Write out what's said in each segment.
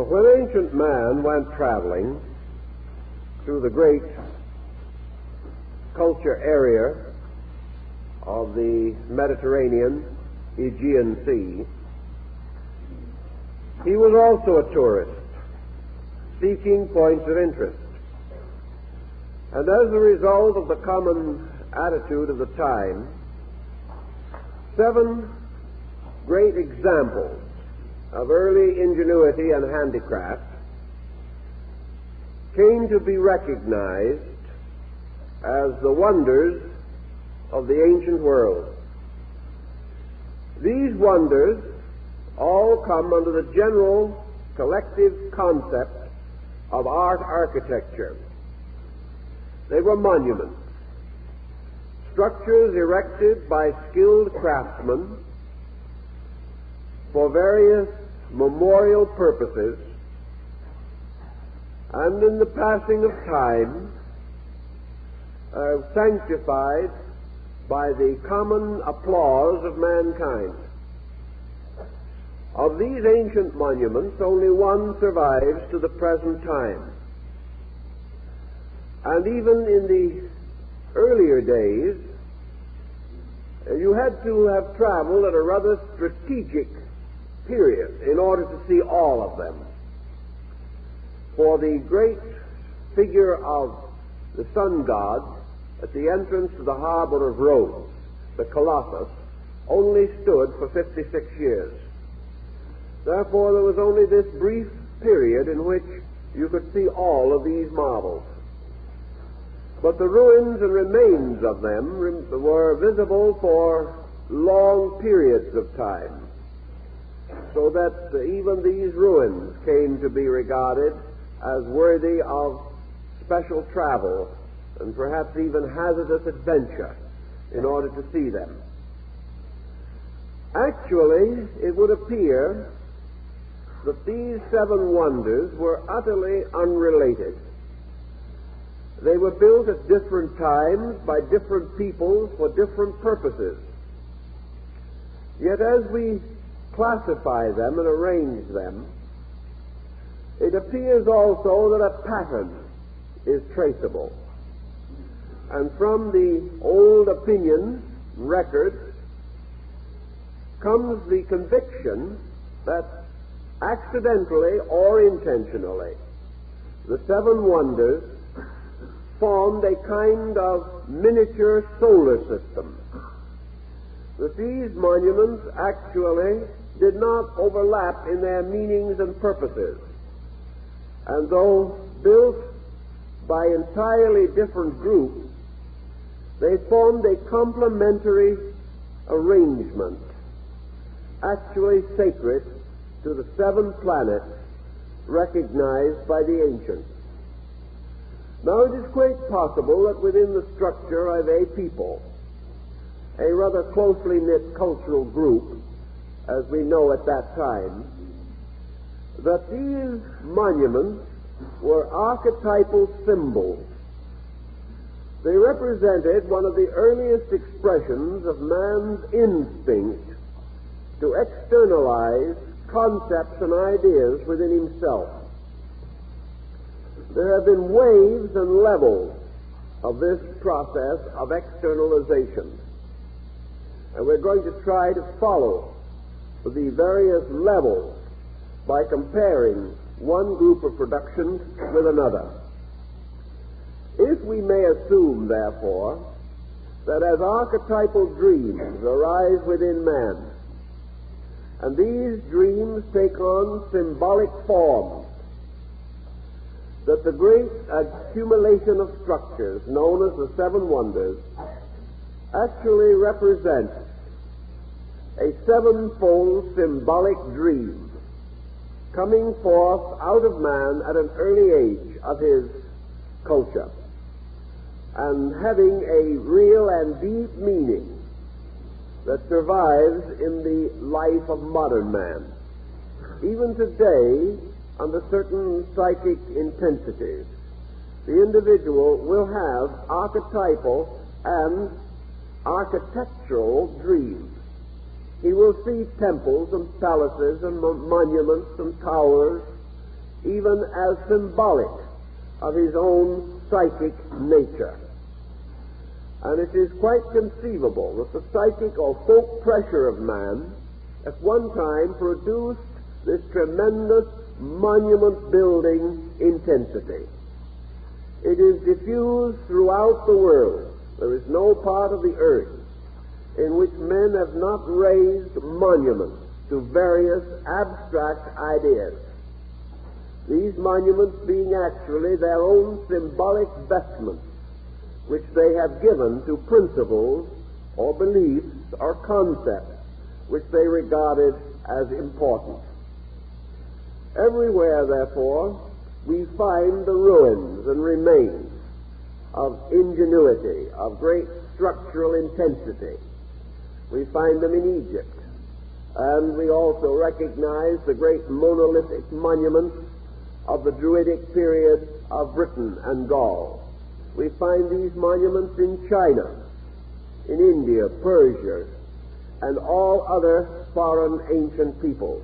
when ancient man went traveling through the great culture area of the Mediterranean Aegean Sea, he was also a tourist, seeking points of interest. And as a result of the common attitude of the time, 7 great examples of early ingenuity and handicraft came to be recognized as the wonders of the ancient world. These wonders all come under the general collective concept of art architecture. They were monuments, structures erected by skilled craftsmen for various memorial purposes, and in the passing of time sanctified by the common applause of mankind. Of these ancient monuments, only one survives to the present time. And even in the earlier days, you had to have traveled at a rather strategic period in order to see all of them. For the great figure of the sun god at the entrance to the harbor of Rhodes, the Colossus, only stood for 56 years. Therefore, there was only this brief period in which you could see all of these marvels. But the ruins and remains of them were visible for long periods of time, so that even these ruins came to be regarded as worthy of special travel and perhaps even hazardous adventure in order to see them. Actually, it would appear that these 7 wonders were utterly unrelated. They were built at different times by different peoples for different purposes. Yet as we classify them and arrange them, it appears also that a pattern is traceable. And from the old opinions, records, comes the conviction that accidentally or intentionally, the 7 wonders formed a kind of miniature solar system. That these monuments actually did not overlap in their meanings and purposes, and though built by entirely different groups, they formed a complementary arrangement, actually sacred to the 7 planets recognized by the ancients. Now, it is quite possible that within the structure of a people, a rather closely knit cultural group, as we know at that time, that these monuments were archetypal symbols. They represented one of the earliest expressions of man's instinct to externalize concepts and ideas within himself. There have been waves and levels of this process of externalization, and we're going to try to follow the various levels by comparing one group of productions with another. If we may assume, therefore, that as archetypal dreams arise within man, and these dreams take on symbolic forms, that the great accumulation of structures known as the 7 wonders actually represents a 7-fold symbolic dream coming forth out of man at an early age of his culture, and having a real and deep meaning that survives in the life of modern man. Even today, under certain psychic intensities, the individual will have archetypal and architectural dreams. He will see temples and palaces and monuments and towers even as symbolic of his own psychic nature. And it is quite conceivable that the psychic or folk pressure of man at one time produced this tremendous monument-building intensity. It is diffused throughout the world. There is no part of the earth in which men have not raised monuments to various abstract ideas. These monuments being actually their own symbolic vestments, which they have given to principles or beliefs or concepts which they regarded as important. Everywhere, therefore, we find the ruins and remains of ingenuity, of great structural intensity. We find them in Egypt, and we also recognize the great monolithic monuments of the Druidic period of Britain and Gaul. We find these monuments in China, in India, Persia, and all other foreign ancient peoples.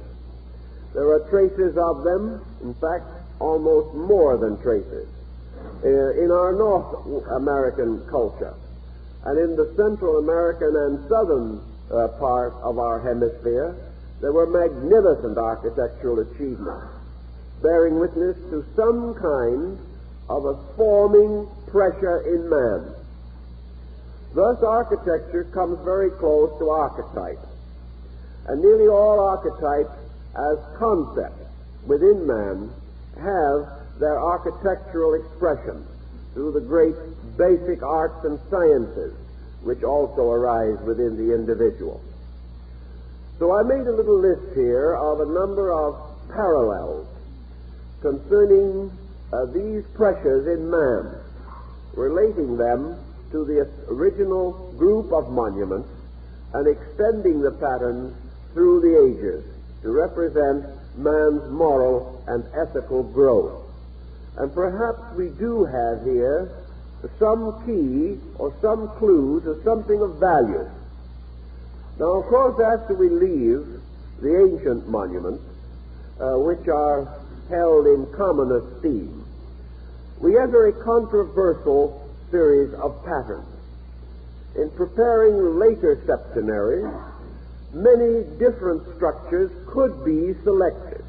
There are traces of them, in fact, almost more than traces, in our North American culture. And in the Central American and Southern part of our hemisphere, there were magnificent architectural achievements, bearing witness to some kind of a forming pressure in man. Thus, architecture comes very close to archetypes, and nearly all archetypes as concepts within man have their architectural expression through the great basic arts and sciences which also arise within the individual. So I made a little list here of a number of parallels concerning these pressures in man, relating them to the original group of monuments and extending the patterns through the ages to represent man's moral and ethical growth. And perhaps we do have here some key or some clue to something of value. Now, of course, after we leave the ancient monuments, which are held in common esteem, we enter a controversial series of patterns. In preparing later septenaries, many different structures could be selected.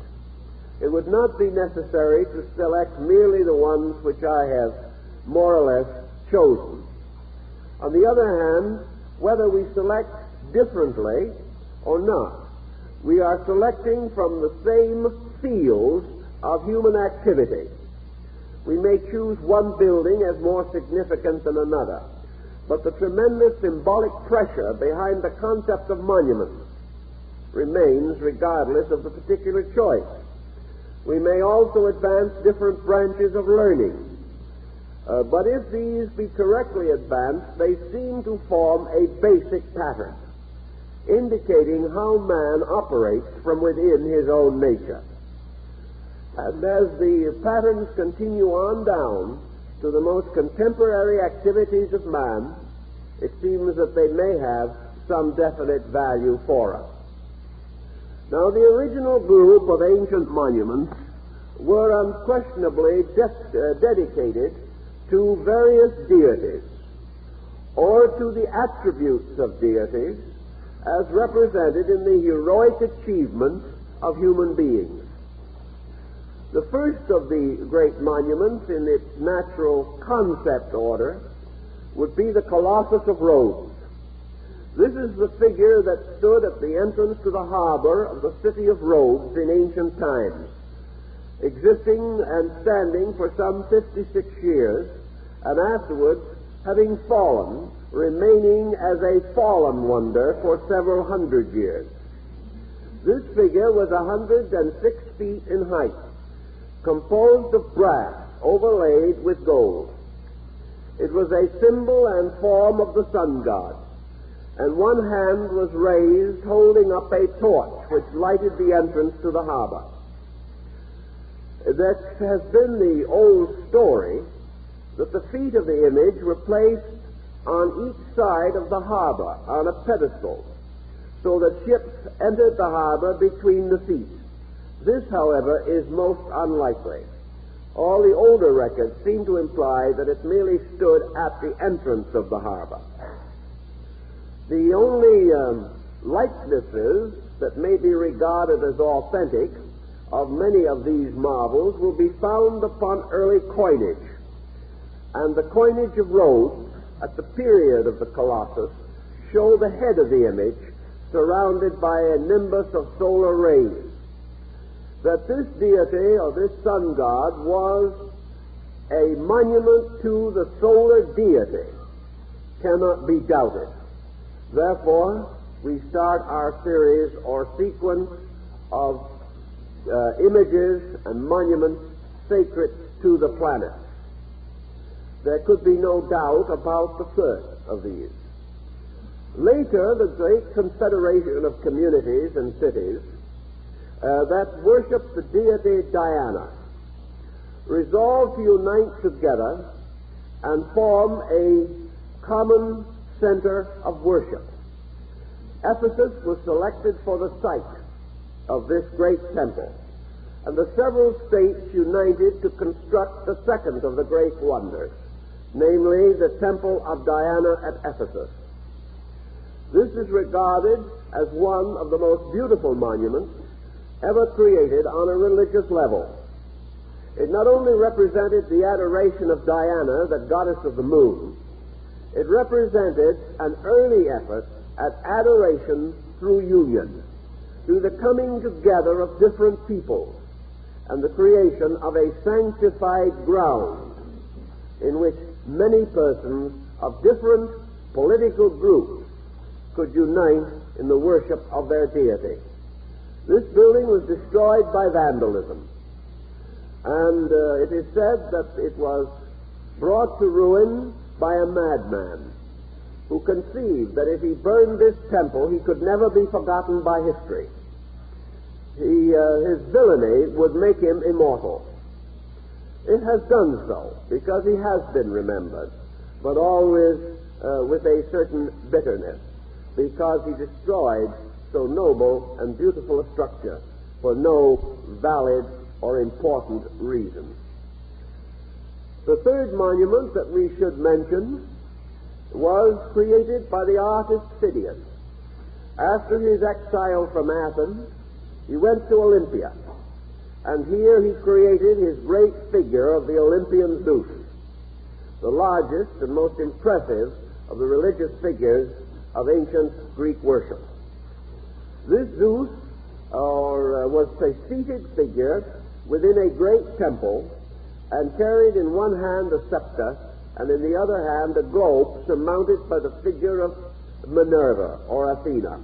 It would not be necessary to select merely the ones which I have more or less chosen. On the other hand, whether we select differently or not, we are selecting from the same fields of human activity. We may choose one building as more significant than another, but the tremendous symbolic pressure behind the concept of monuments remains regardless of the particular choice. We may also advance different branches of learning, but if these be correctly advanced, they seem to form a basic pattern, indicating how man operates from within his own nature. And as the patterns continue on down to the most contemporary activities of man, it seems that they may have some definite value for us. Now, the original group of ancient monuments were unquestionably dedicated to various deities, or to the attributes of deities as represented in the heroic achievements of human beings. The first of the great monuments in its natural concept order would be the Colossus of Rose. This is the figure that stood at the entrance to the harbor of the city of Rhodes in ancient times, existing and standing for some 56 years, and afterwards, having fallen, remaining as a fallen wonder for several hundred years. This figure was 106 feet in height, composed of brass overlaid with gold. It was a symbol and form of the sun god, and one hand was raised holding up a torch which lighted the entrance to the harbor. There has been the old story that the feet of the image were placed on each side of the harbor on a pedestal, so that ships entered the harbor between the feet. This, however, is most unlikely. All the older records seem to imply that it merely stood at the entrance of the harbor. The only likenesses that may be regarded as authentic of many of these marvels will be found upon early coinage. And the coinage of Rhodes at the period of the Colossus show the head of the image surrounded by a nimbus of solar rays. That this deity or this sun god was a monument to the solar deity cannot be doubted. Therefore, we start our series or sequence of images and monuments sacred to the planet. There could be no doubt about the first of these. Later, the great confederation of communities and cities that worship the deity Diana resolved to unite together and form a common center of worship. Ephesus was selected for the site of this great temple, and the several states united to construct the second of the great wonders, namely the Temple of Diana at Ephesus. This is regarded as one of the most beautiful monuments ever created on a religious level. It not only represented the adoration of Diana, the goddess of the moon, it represented an early effort at adoration through union, through the coming together of different peoples, and the creation of a sanctified ground in which many persons of different political groups could unite in the worship of their deity. This building was destroyed by vandalism, and it is said that it was brought to ruin by a madman who conceived that if he burned this temple, he could never be forgotten by history. His villainy would make him immortal. It has done so, because he has been remembered, but always with a certain bitterness, because he destroyed so noble and beautiful a structure for no valid or important reason. The third monument that we should mention was created by the artist Phidias. After his exile from Athens, he went to Olympia, and here he created his great figure of the Olympian Zeus, the largest and most impressive of the religious figures of ancient Greek worship. This Zeus was a seated figure within a great temple and carried in one hand a scepter and in the other hand a globe surmounted by the figure of Minerva or Athena.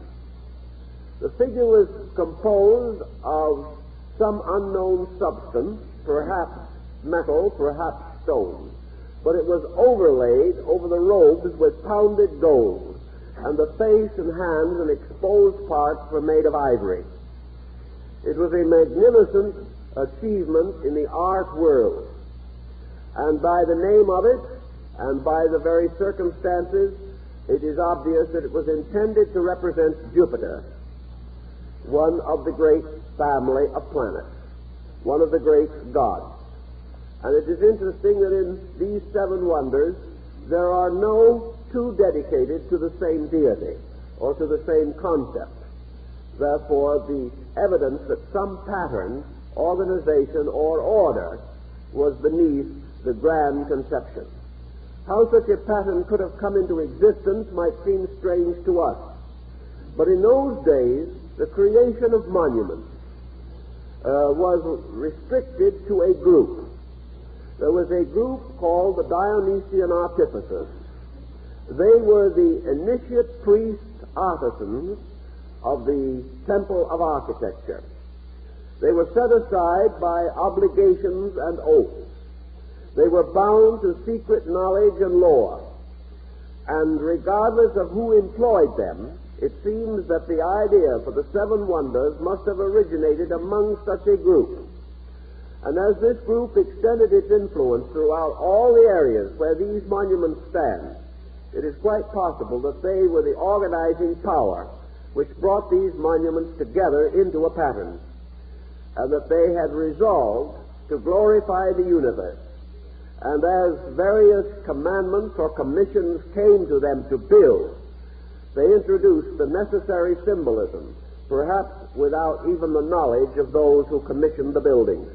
The figure was composed of some unknown substance, perhaps metal, perhaps stone, but it was overlaid over the robes with pounded gold, and the face and hands and exposed parts were made of ivory. It was a magnificent achievement in the art world, and by the name of it and by the very circumstances, it is obvious that it was intended to represent Jupiter, one of the great family of planets, one of the great gods. And it is interesting that in these seven wonders, there are no two dedicated to the same deity or to the same concept. Therefore, the evidence that some pattern, organization, or order was beneath the grand conception. How such a pattern could have come into existence might seem strange to us. But in those days, the creation of monuments was restricted to a group. There was a group called the Dionysian Artificers. They were the initiate priest artisans of the temple of architecture. They were set aside by obligations and oaths. They were bound to secret knowledge and lore. And regardless of who employed them, it seems that the idea for the seven wonders must have originated among such a group. And as this group extended its influence throughout all the areas where these monuments stand, it is quite possible that they were the organizing power which brought these monuments together into a pattern. and that they had resolved to glorify the universe. And as various commandments or commissions came to them to build, they introduced the necessary symbolism, perhaps without even the knowledge of those who commissioned the buildings.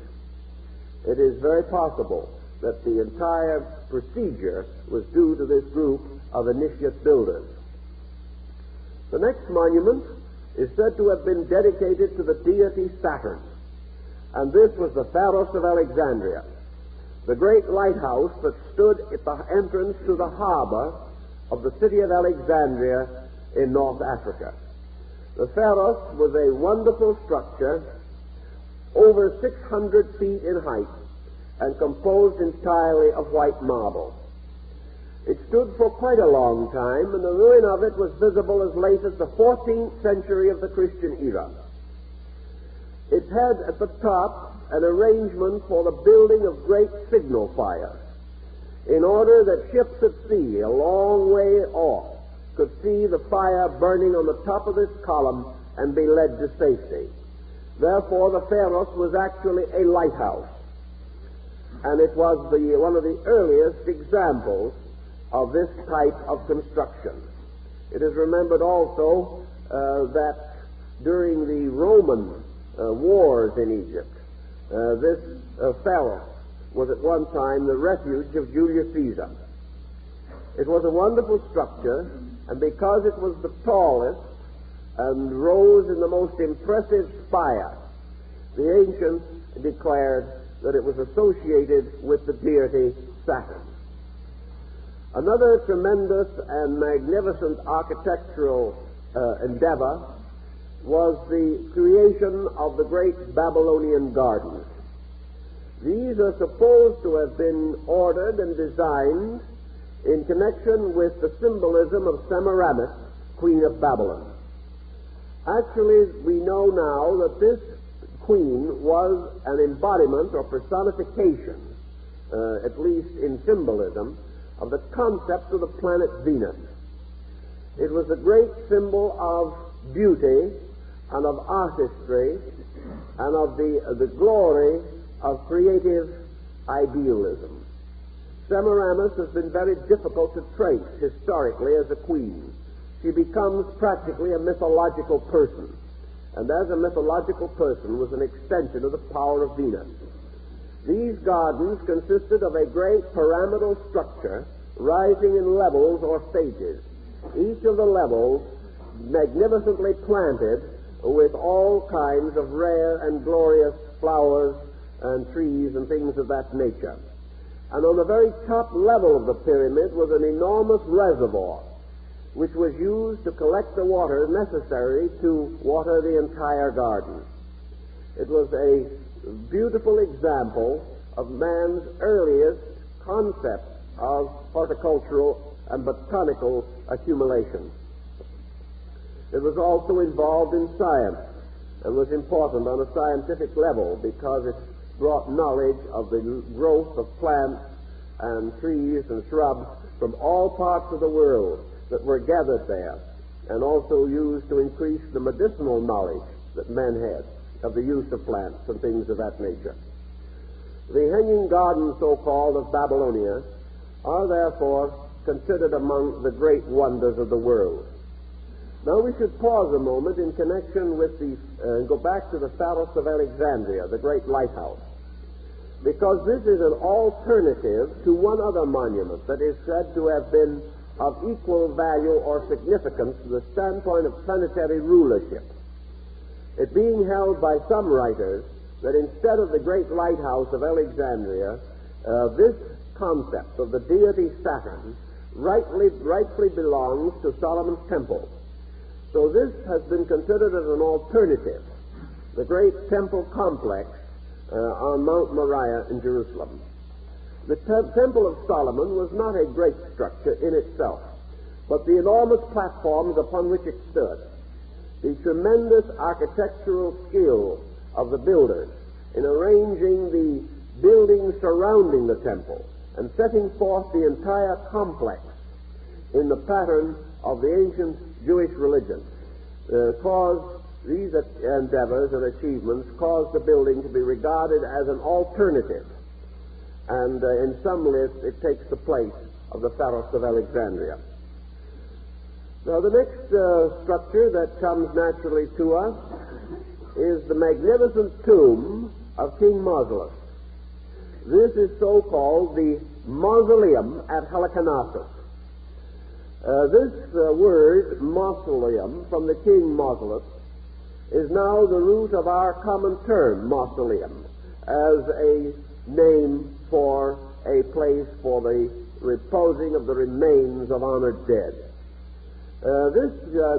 It is very possible that the entire procedure was due to this group of initiate builders. The next monument is said to have been dedicated to the deity Saturn, and this was the Pharaohs of Alexandria, the great lighthouse that stood at the entrance to the harbor of the city of Alexandria in North Africa. The Pharos was a wonderful structure over 600 feet in height and composed entirely of white marble. It stood for quite a long time, and the ruin of it was visible as late as the 14th century of the Christian era. It had at the top an arrangement for the building of great signal fires, in order that ships at sea a long way off could see the fire burning on the top of this column and be led to safety. Therefore, the Pharos was actually a lighthouse, and it was one of the earliest examples of this type of construction. It is remembered also that during the Roman wars in Egypt, this Pharos was at one time the refuge of Julius Caesar. It was a wonderful structure, and because it was the tallest and rose in the most impressive spire, the ancients declared that it was associated with the deity Saturn. Another tremendous and magnificent architectural endeavor was the creation of the great Babylonian gardens. These are supposed to have been ordered and designed in connection with the symbolism of Semiramis, Queen of Babylon. Actually, we know now that this queen was an embodiment or personification, at least in symbolism, of the concept of the planet Venus. It was a great symbol of beauty and of artistry and of the glory of creative idealism. Semiramis has been very difficult to trace historically as a queen. She becomes practically a mythological person, and as a mythological person was an extension of the power of Venus. These gardens consisted of a great pyramidal structure rising in levels or stages, each of the levels magnificently planted with all kinds of rare and glorious flowers and trees and things of that nature. And on the very top level of the pyramid was an enormous reservoir, which was used to collect the water necessary to water the entire garden. It was a beautiful example of man's earliest concept of horticultural and botanical accumulation. It was also involved in science and was important on a scientific level because it brought knowledge of the growth of plants and trees and shrubs from all parts of the world that were gathered there, and also used to increase the medicinal knowledge that men had of the use of plants and things of that nature. The hanging gardens, so-called, of Babylonia are therefore considered among the great wonders of the world. Now we should pause a moment in connection with and go back to the Pharaohs of Alexandria, the great lighthouse, because this is an alternative to one other monument that is said to have been of equal value or significance from the standpoint of planetary rulership. It being held by some writers that instead of the great lighthouse of Alexandria, this concept of the deity Saturn rightfully belongs to Solomon's temple. So this has been considered as an alternative, the great temple complex on Mount Moriah in Jerusalem. The Temple of Solomon was not a great structure in itself, but the enormous platforms upon which it stood, the tremendous architectural skill of the builders in arranging the buildings surrounding the temple and setting forth the entire complex in the pattern of the ancient Jewish religion, caused These endeavors and achievements caused the building to be regarded as an alternative, and in some lists it takes the place of the Pharaohs of Alexandria. Now, the next structure that comes naturally to us is the magnificent tomb of King Mausolus. This is so-called the Mausoleum at Heliconasus. This word, mausoleum, from the king Mausolus, is now the root of our common term, mausoleum, as a name for a place for the reposing of the remains of honored dead. This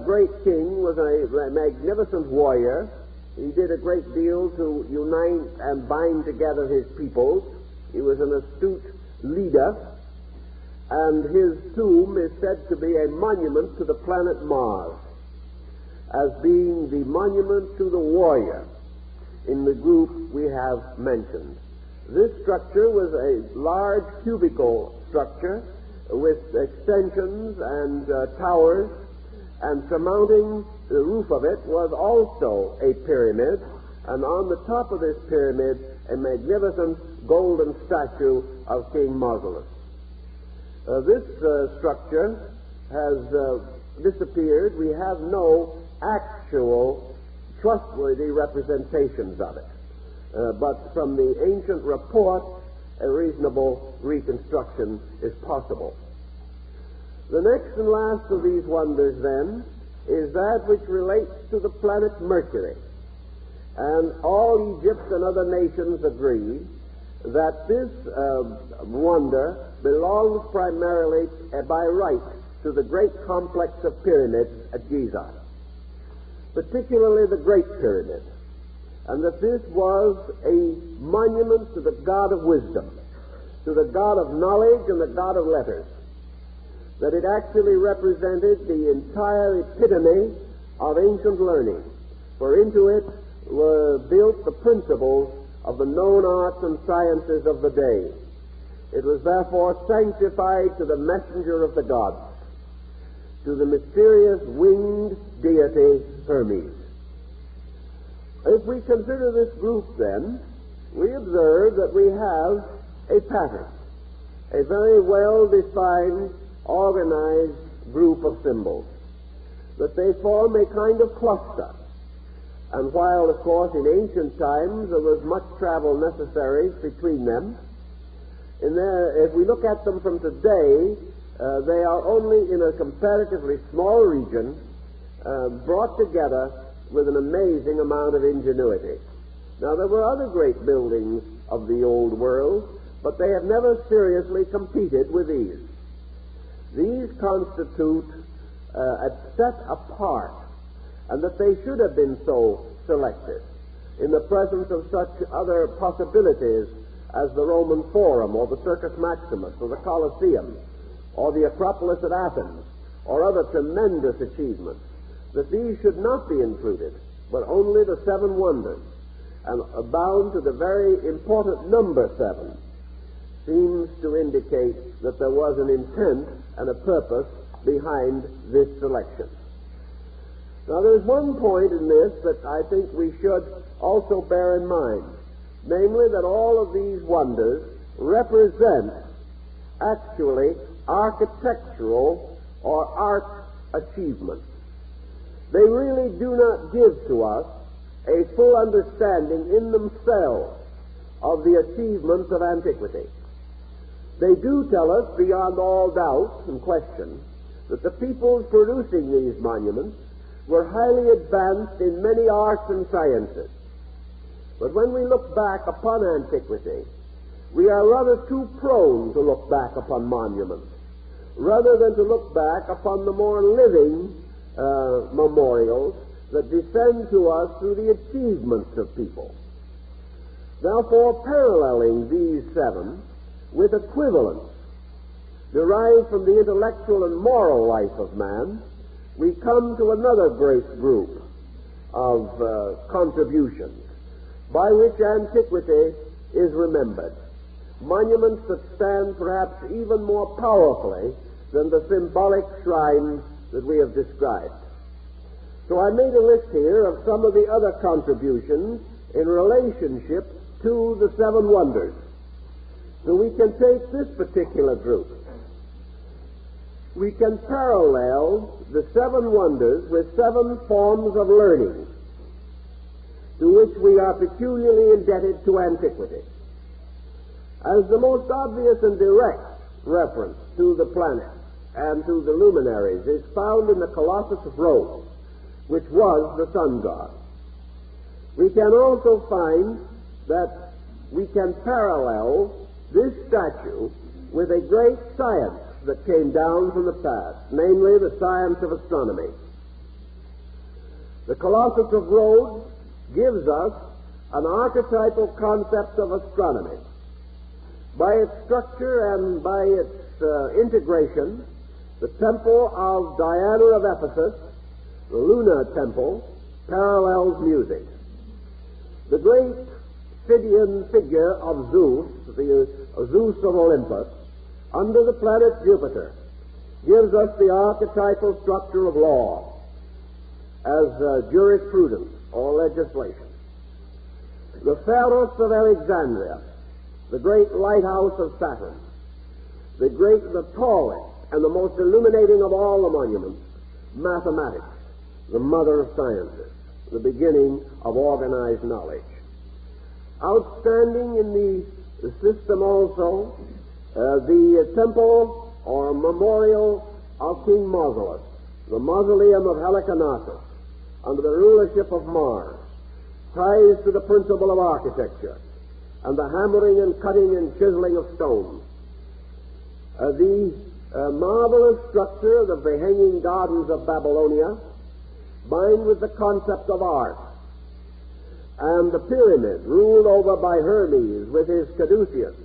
great king was a magnificent warrior. He did a great deal to unite and bind together his peoples. He was an astute leader, and his tomb is said to be a monument to the planet Mars, as being the monument to the warrior in the group we have mentioned. This structure was a large cubical structure with extensions and towers, and surmounting the roof of it was also a pyramid, and on the top of this pyramid a magnificent golden statue of King Mausolus. This structure has disappeared. We have no actual trustworthy representations of it. But from the ancient report, a reasonable reconstruction is possible. The next and last of these wonders, then, is that which relates to the planet Mercury. And all Egypt and other nations agree that this wonder belongs primarily by right to the great complex of pyramids at Giza, particularly the Great Pyramid, and that this was a monument to the God of wisdom, to the God of knowledge and the God of letters, that it actually represented the entire epitome of ancient learning, for into it were built the principles of the known arts and sciences of the day. It was therefore sanctified to the messenger of the gods, to the mysterious winged deity Hermes. If we consider this group, then, we observe that we have a pattern, a very well-defined, organized group of symbols, that they form a kind of cluster. And while, of course, in ancient times there was much travel necessary between them, if we look at them from today, they are only in a comparatively small region, brought together with an amazing amount of ingenuity. Now, there were other great buildings of the old world, but they have never seriously competed with these. These constitute a set apart, and that they should have been so selected in the presence of such other possibilities as the Roman Forum, or the Circus Maximus, or the Colosseum, or the Acropolis at Athens, or other tremendous achievements, that these should not be included, but only the seven wonders, and bound to the very important number 7, seems to indicate that there was an intent and a purpose behind this selection. Now, there's one point in this that I think we should also bear in mind, namely that all of these wonders represent actually architectural or art achievements. They really do not give to us a full understanding in themselves of the achievements of antiquity. They do tell us beyond all doubt and question that the peoples producing these monuments were highly advanced in many arts and sciences. But when we look back upon antiquity, we are rather too prone to look back upon monuments, rather than to look back upon the more living memorials that descend to us through the achievements of people. Therefore, paralleling these 7 with equivalence derived from the intellectual and moral life of man, we come to another great group of contributions by which antiquity is remembered, monuments that stand perhaps even more powerfully than the symbolic shrines that we have described. So I made a list here of some of the other contributions in relationship to the seven wonders. So we can take this particular group. We can parallel the seven wonders with seven forms of learning to which we are peculiarly indebted to antiquity. As the most obvious and direct reference to the planets and to the luminaries is found in the Colossus of Rose, which was the sun god. We can also find that we can parallel this statue with a great science that came down from the past, namely the science of astronomy. The Colossus of Rhodes gives us an archetypal concept of astronomy. By its structure and by its integration, the temple of Diana of Ephesus, the lunar temple, parallels music. The great Phidian figure of Zeus, the Zeus of Olympus, under the planet Jupiter, gives us the archetypal structure of law as jurisprudence or legislation. The Pharaohs of Alexandria, the great lighthouse of Saturn, the tallest and the most illuminating of all the monuments, mathematics, the mother of sciences, the beginning of organized knowledge. Outstanding in the system also, the temple or memorial of King Margulis, the Mausoleum of Heliconasus, under the rulership of Mars, ties to the principle of architecture and the hammering and cutting and chiseling of stone. The marvelous structure of the hanging gardens of Babylonia bind with the concept of art, and the pyramid ruled over by Hermes with his caduceus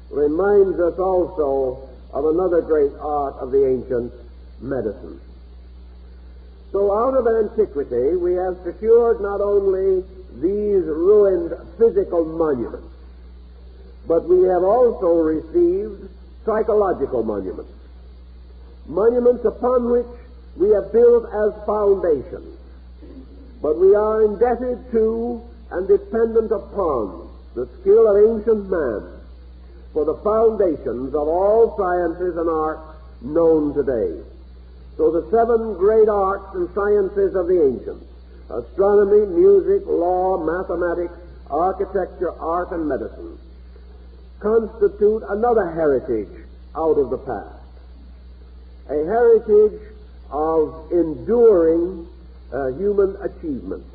reminds us also of another great art of the ancient medicine. So out of antiquity we have secured not only these ruined physical monuments, but we have also received psychological monuments, monuments upon which we have built as foundations, but we are indebted to and dependent upon the skill of ancient man for the foundations of all sciences and arts known today. So the seven great arts and sciences of the ancients, astronomy, music, law, mathematics, architecture, art, and medicine, constitute another heritage out of the past, a heritage of enduring human achievement.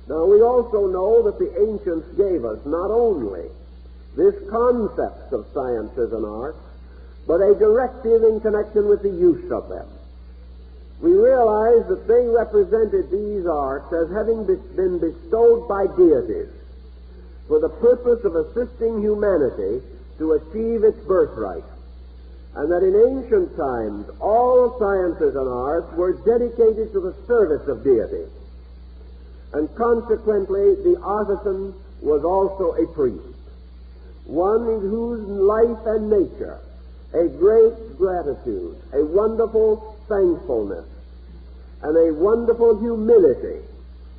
Now we also know that the ancients gave us not only this concept of sciences and arts, but a directive in connection with the use of them. We realize that they represented these arts as having been bestowed by deities for the purpose of assisting humanity to achieve its birthright, and that in ancient times all sciences and arts were dedicated to the service of deity, and consequently the artisan was also a priest, one in whose life and nature a great gratitude, a wonderful thankfulness, and a wonderful humility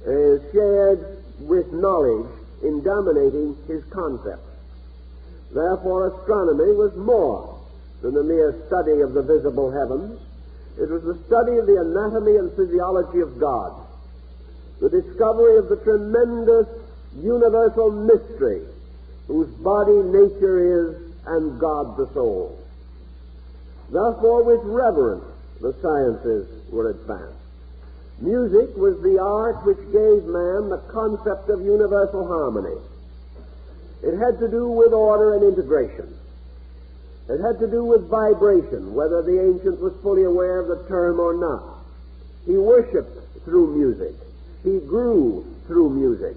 is shared with knowledge in dominating his concepts. Therefore, astronomy was more than the mere study of the visible heavens. It was the study of the anatomy and physiology of God, the discovery of the tremendous universal mystery whose body nature is and God the soul. Therefore, with reverence, the sciences were advanced. Music was the art which gave man the concept of universal harmony. It had to do with order and integration. It had to do with vibration, whether the ancient was fully aware of the term or not. He worshipped through music. He grew through music.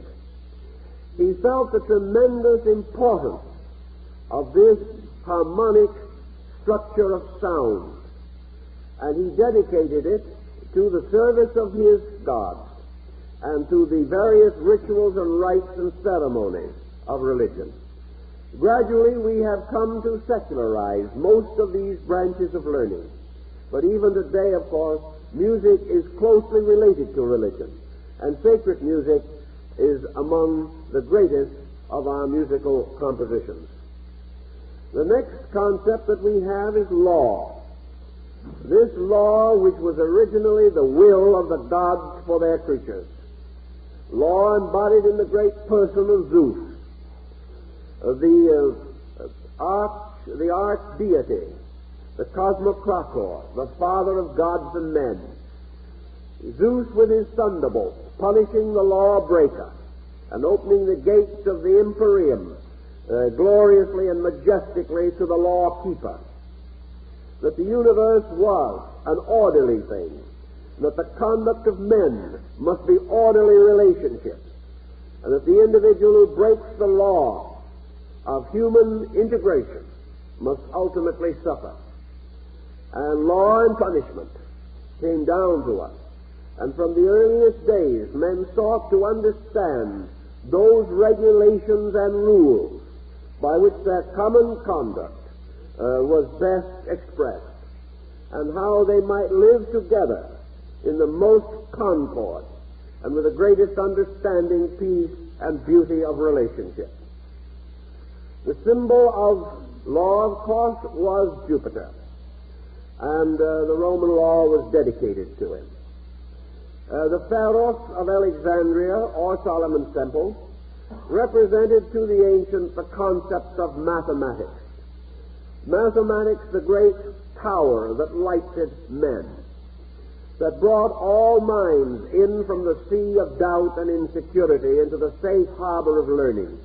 He felt the tremendous importance of this harmonic structure of sound, and he dedicated it to the service of his gods and to the various rituals and rites and ceremonies of religion. Gradually we have come to secularize most of these branches of learning, But even today, of course, music is closely related to religion, and sacred music is among the greatest of our musical compositions. The next concept that we have is law. This law, which was originally the will of the gods for their creatures. Law embodied in the great person of Zeus, the arch-deity, the cosmocrator, the father of gods and men. Zeus with his thunderbolts, punishing the lawbreaker and opening the gates of the empyrean gloriously and majestically to the lawkeeper. That the universe was an orderly thing, that the conduct of men must be orderly relationships, and that the individual who breaks the law of human integration must ultimately suffer. And law and punishment came down to us. And from the earliest days, men sought to understand those regulations and rules by which their common conduct was best expressed, and how they might live together in the most concord and with the greatest understanding, peace, and beauty of relationship. The symbol of law, of course, was Jupiter, and the Roman law was dedicated to him. The Pharaohs of Alexandria, or Solomon's Temple, represented to the ancients the concept of mathematics. Mathematics, the great tower that lighted men, that brought all minds in from the sea of doubt and insecurity into the safe harbor of learning.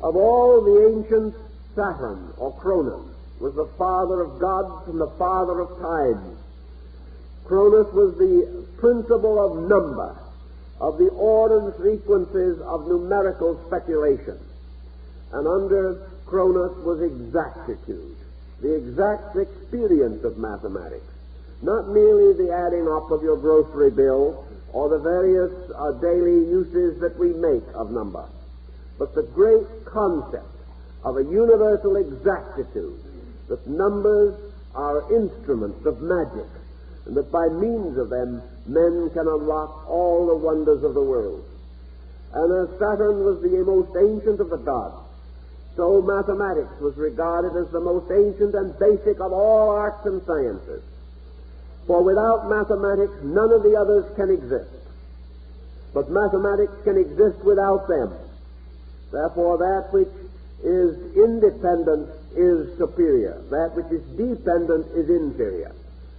Of all the ancients, Saturn, or Cronus, was the father of gods and the father of tides. Cronus was the principle of number, of the ordered sequences of numerical speculation. And under Cronus was exactitude, the exact experience of mathematics, not merely the adding up of your grocery bill or the various daily uses that we make of number, but the great concept of a universal exactitude, that numbers are instruments of magic, and that by means of them men can unlock all the wonders of the world. And as Saturn was the most ancient of the gods, so mathematics was regarded as the most ancient and basic of all arts and sciences. For without mathematics, none of the others can exist. But mathematics can exist without them. Therefore, that which is independent is superior. That which is dependent is inferior.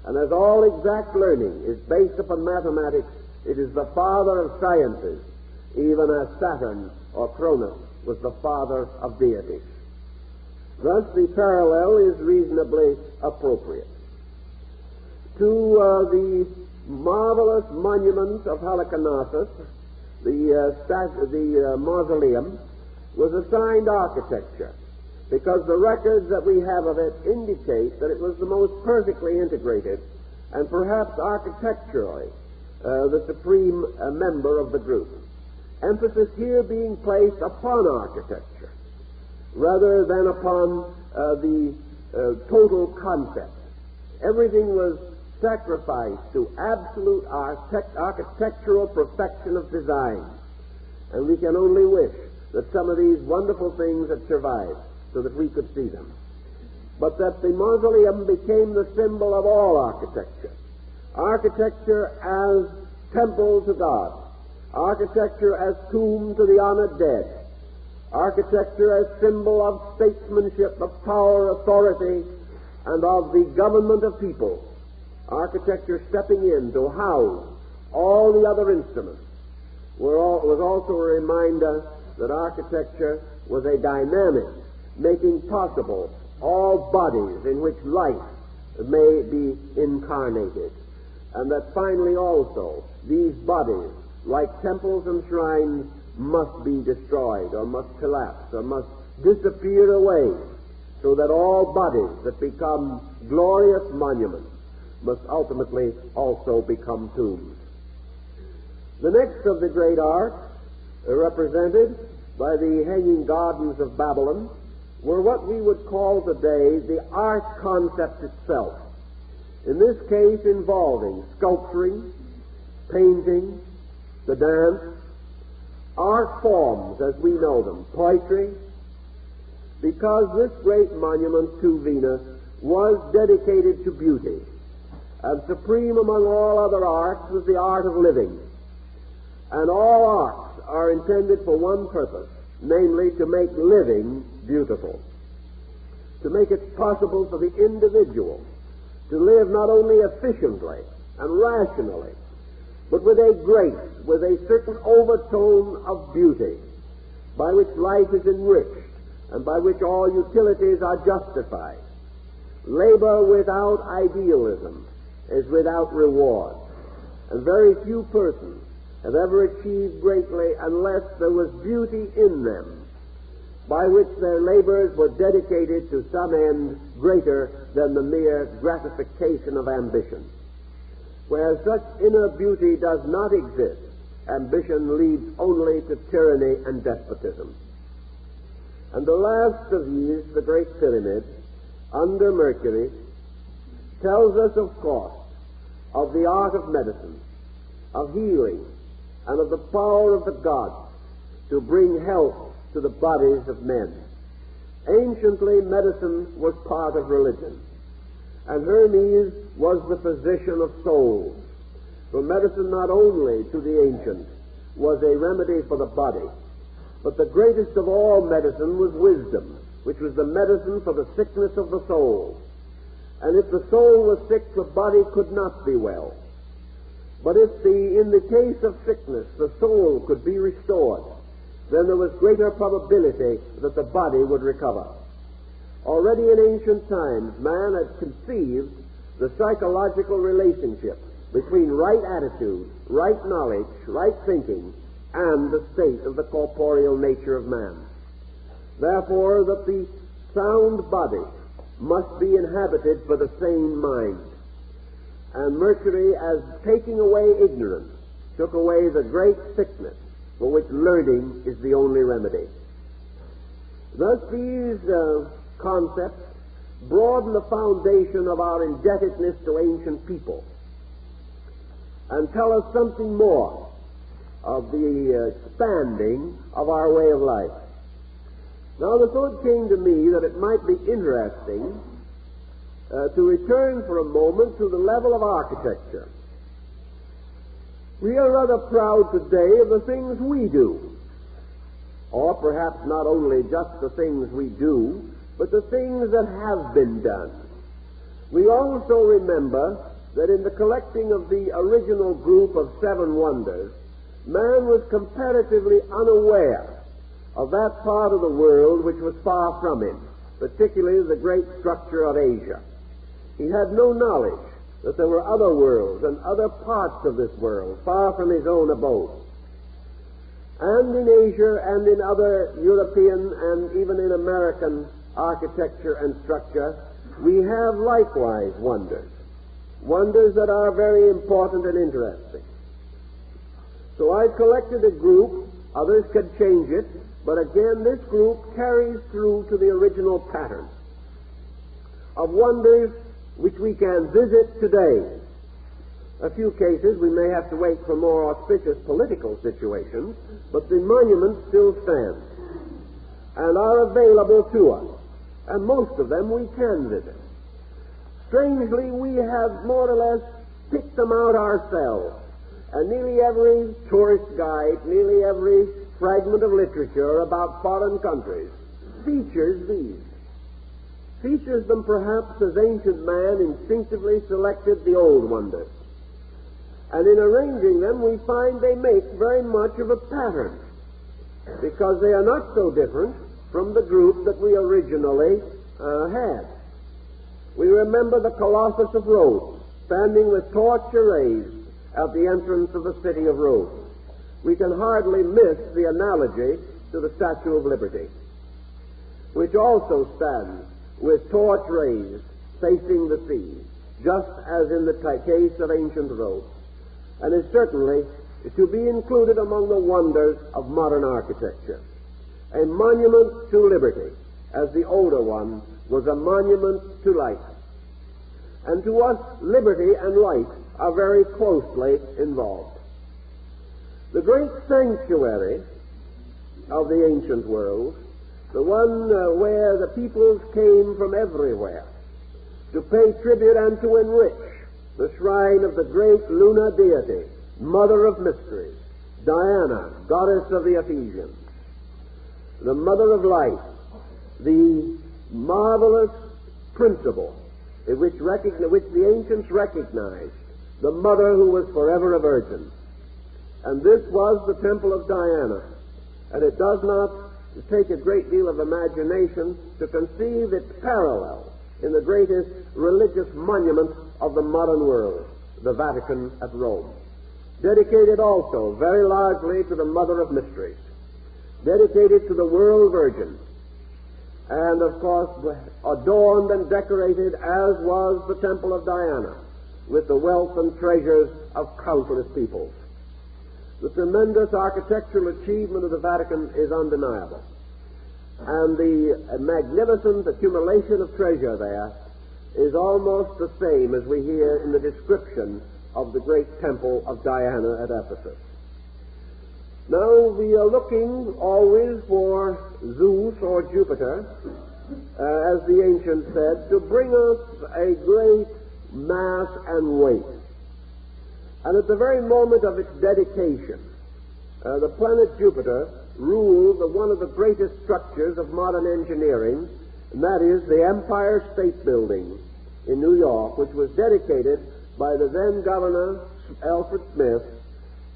And as all exact learning is based upon mathematics, it is the father of sciences, even as Saturn or Cronus was the father of deities. Thus, the parallel is reasonably appropriate. To the marvelous monument of Heliconasus, the mausoleum, was assigned architecture, because the records that we have of it indicate that it was the most perfectly integrated and perhaps architecturally the supreme member of the group. Emphasis here being placed upon architecture rather than upon the total concept. Everything was sacrificed to absolute architectural perfection of design, and we can only wish that some of these wonderful things had survived so that we could see them. But that the mausoleum became the symbol of all architecture. Architecture as temple to God. Architecture as tomb to the honored dead. Architecture as symbol of statesmanship, of power, authority, and of the government of people. Architecture stepping in to house all the other instruments. Was also a reminder that architecture was a dynamic, making possible all bodies in which life may be incarnated. And that finally also these bodies, like temples and shrines, must be destroyed or must collapse or must disappear away, so that all bodies that become glorious monuments must ultimately also become tombs. The next of the great arts, represented by the hanging gardens of Babylon, were what we would call today the art concept itself. in this case involving sculpturing, painting, the dance, art forms as we know them, poetry, because this great monument to Venus was dedicated to beauty, and supreme among all other arts was the art of living. And all arts are intended for one purpose, namely to make living beautiful, to make it possible for the individual to live not only efficiently and rationally, but with a grace, with a certain overtone of beauty, by which life is enriched and by which all utilities are justified. Labor without idealism is without reward, and very few persons have ever achieved greatly unless there was beauty in them, by which their labors were dedicated to some end greater than the mere gratification of ambition. Where such inner beauty does not exist, ambition leads only to tyranny and despotism. And the last of these, the Great Pyramid, under Mercury, tells us, of course, of the art of medicine, of healing, and of the power of the gods to bring health to the bodies of men. Anciently, medicine was part of religion, and Hermes was the physician of souls. For medicine, not only to the ancients, was a remedy for the body, but the greatest of all medicine was wisdom, which was the medicine for the sickness of the soul. And if the soul was sick, the body could not be well. But if in the case of sickness, the soul could be restored, then there was greater probability that the body would recover. Already in ancient times, man had conceived the psychological relationship between right attitude, right knowledge, right thinking, and the state of the corporeal nature of man. Therefore, that the sound body must be inhabited for the sane mind. And Mercury, as taking away ignorance, took away the great sickness for which learning is the only remedy. Thus these concepts broaden the foundation of our indebtedness to ancient people and tell us something more of the expanding of our way of life. Now, the thought came to me that it might be interesting to return for a moment to the level of architecture. We are rather proud today of the things we do, or perhaps not only just the things we do, but the things that have been done. We also remember that in the collecting of the original group of 7 wonders, man was comparatively unaware of that part of the world which was far from him, particularly the great structure of Asia. He had no knowledge that there were other worlds and other parts of this world far from his own abode. And in Asia and in other European and even in American architecture and structure, we have likewise wonders that are very important and interesting. So I've collected a group, others could change it, but again this group carries through to the original pattern of wonders which we can visit today. A few cases we may have to wait for more auspicious political situations, but the monuments still stand and are available to us, and most of them we can visit. Strangely, we have more or less picked them out ourselves, and nearly every tourist guide, nearly every fragment of literature about foreign countries features these. Features them perhaps as ancient man instinctively selected the old wonders. And in arranging them, we find they make very much of a pattern, because they are not so different from the group that we originally had. We remember the Colossus of Rose, standing with torch raised at the entrance of the city of Rose. We can hardly miss the analogy to the Statue of Liberty, which also stands with torch raised facing the sea, just as in the case of ancient Rome, and is certainly to be included among the wonders of modern architecture. A monument to liberty, as the older one was a monument to life. And to us, liberty and light are very closely involved. The great sanctuary of the ancient world, the one where the peoples came from everywhere to pay tribute and to enrich the shrine of the great lunar deity, mother of mysteries, Diana, goddess of the Ephesians, the mother of life, the marvelous principle in which the ancients recognized the mother who was forever a virgin. And this was the temple of Diana. And it does not take a great deal of imagination to conceive its parallel in the greatest religious monument of the modern world, the Vatican at Rome. Dedicated also very largely to the Mother of Mysteries, dedicated to the World Virgin, and of course adorned and decorated as was the Temple of Diana with the wealth and treasures of countless peoples. The tremendous architectural achievement of the Vatican is undeniable, and the magnificent accumulation of treasure there is almost the same as we hear in the description of the great temple of Diana at Ephesus. Now, we are looking always for Zeus or Jupiter, as the ancients said, to bring us a great mass and weight. And at the very moment of its dedication, the planet Jupiter ruled one of the greatest structures of modern engineering, and that is the Empire State Building in New York, which was dedicated by the then Governor Alfred Smith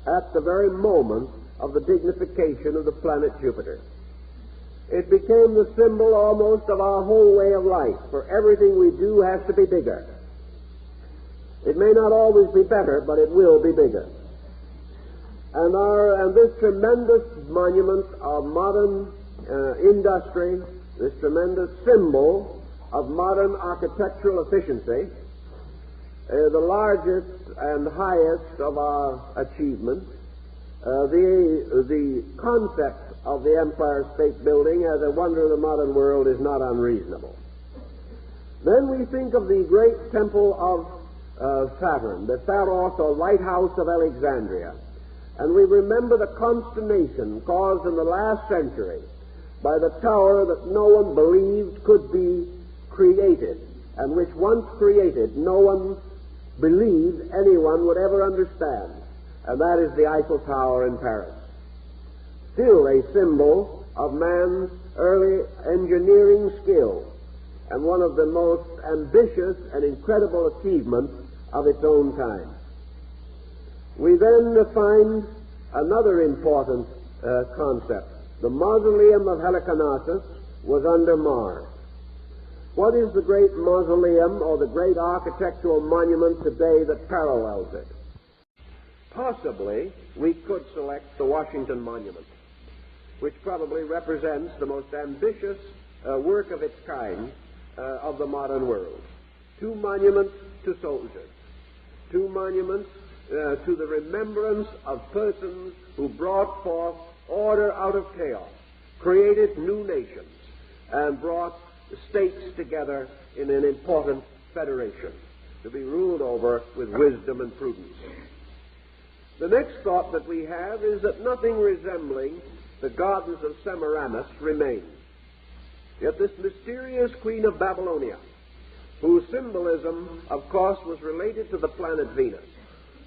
at the very moment of the dignification of the planet Jupiter. It became the symbol almost of our whole way of life, for everything we do has to be bigger. It may not always be better, but it will be bigger. And this tremendous monument of modern industry, this tremendous symbol of modern architectural efficiency, the largest and highest of our achievements, the concept of the Empire State Building as a wonder of the modern world is not unreasonable. Then we think of the great temple of Saturn, the Pharaohs or Lighthouse of Alexandria, and we remember the consternation caused in the last century by the tower that no one believed could be created, and which once created no one believed anyone would ever understand, and that is the Eiffel Tower in Paris. Still a symbol of man's early engineering skill and one of the most ambitious and incredible achievements of its own time. We then find another important concept. The Mausoleum of Heliconasus was under Mars. What is the great mausoleum or the great architectural monument today that parallels it? Possibly we could select the Washington Monument, which probably represents the most ambitious work of its kind of the modern world. Two monuments to soldiers, two monuments to the remembrance of persons who brought forth order out of chaos, created new nations, and brought states together in an important federation to be ruled over with wisdom and prudence. The next thought that we have is that nothing resembling the gardens of Semiramis remains. Yet this mysterious queen of Babylonia, whose symbolism, of course, was related to the planet Venus,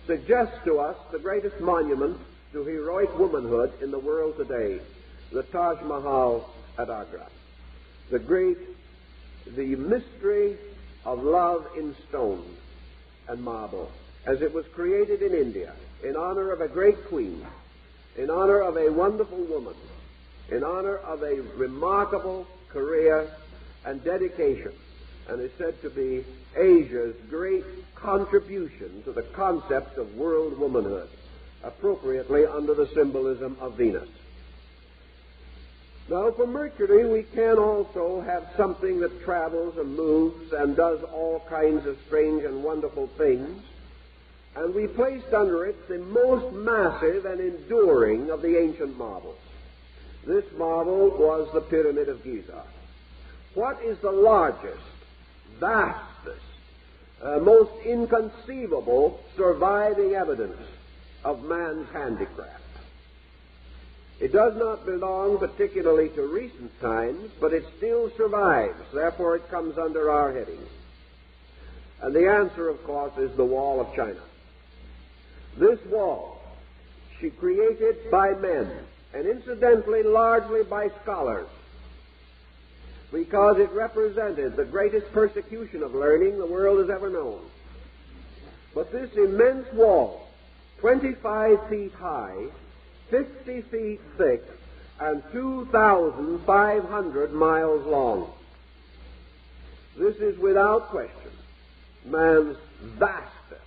suggests to us the greatest monument to heroic womanhood in the world today, the Taj Mahal at Agra. The mystery of love in stone and marble, as it was created in India, in honor of a great queen, in honor of a wonderful woman, in honor of a remarkable career and dedication, and is said to be Asia's great contribution to the concept of world womanhood, appropriately under the symbolism of Venus. Now, for Mercury, we can also have something that travels and moves and does all kinds of strange and wonderful things, and we placed under it the most massive and enduring of the ancient marvels. This marvel was the Pyramid of Giza. What is the largest, vastest, most inconceivable surviving evidence of man's handicraft. It does not belong particularly to recent times, but it still survives. Therefore, it comes under our heading. And the answer, of course, is the Wall of China. This wall, she created by men, and incidentally, largely by scholars, because it represented the greatest persecution of learning the world has ever known. But this immense wall, 25 feet high, 50 feet thick, and 2,500 miles long. This is without question man's vastest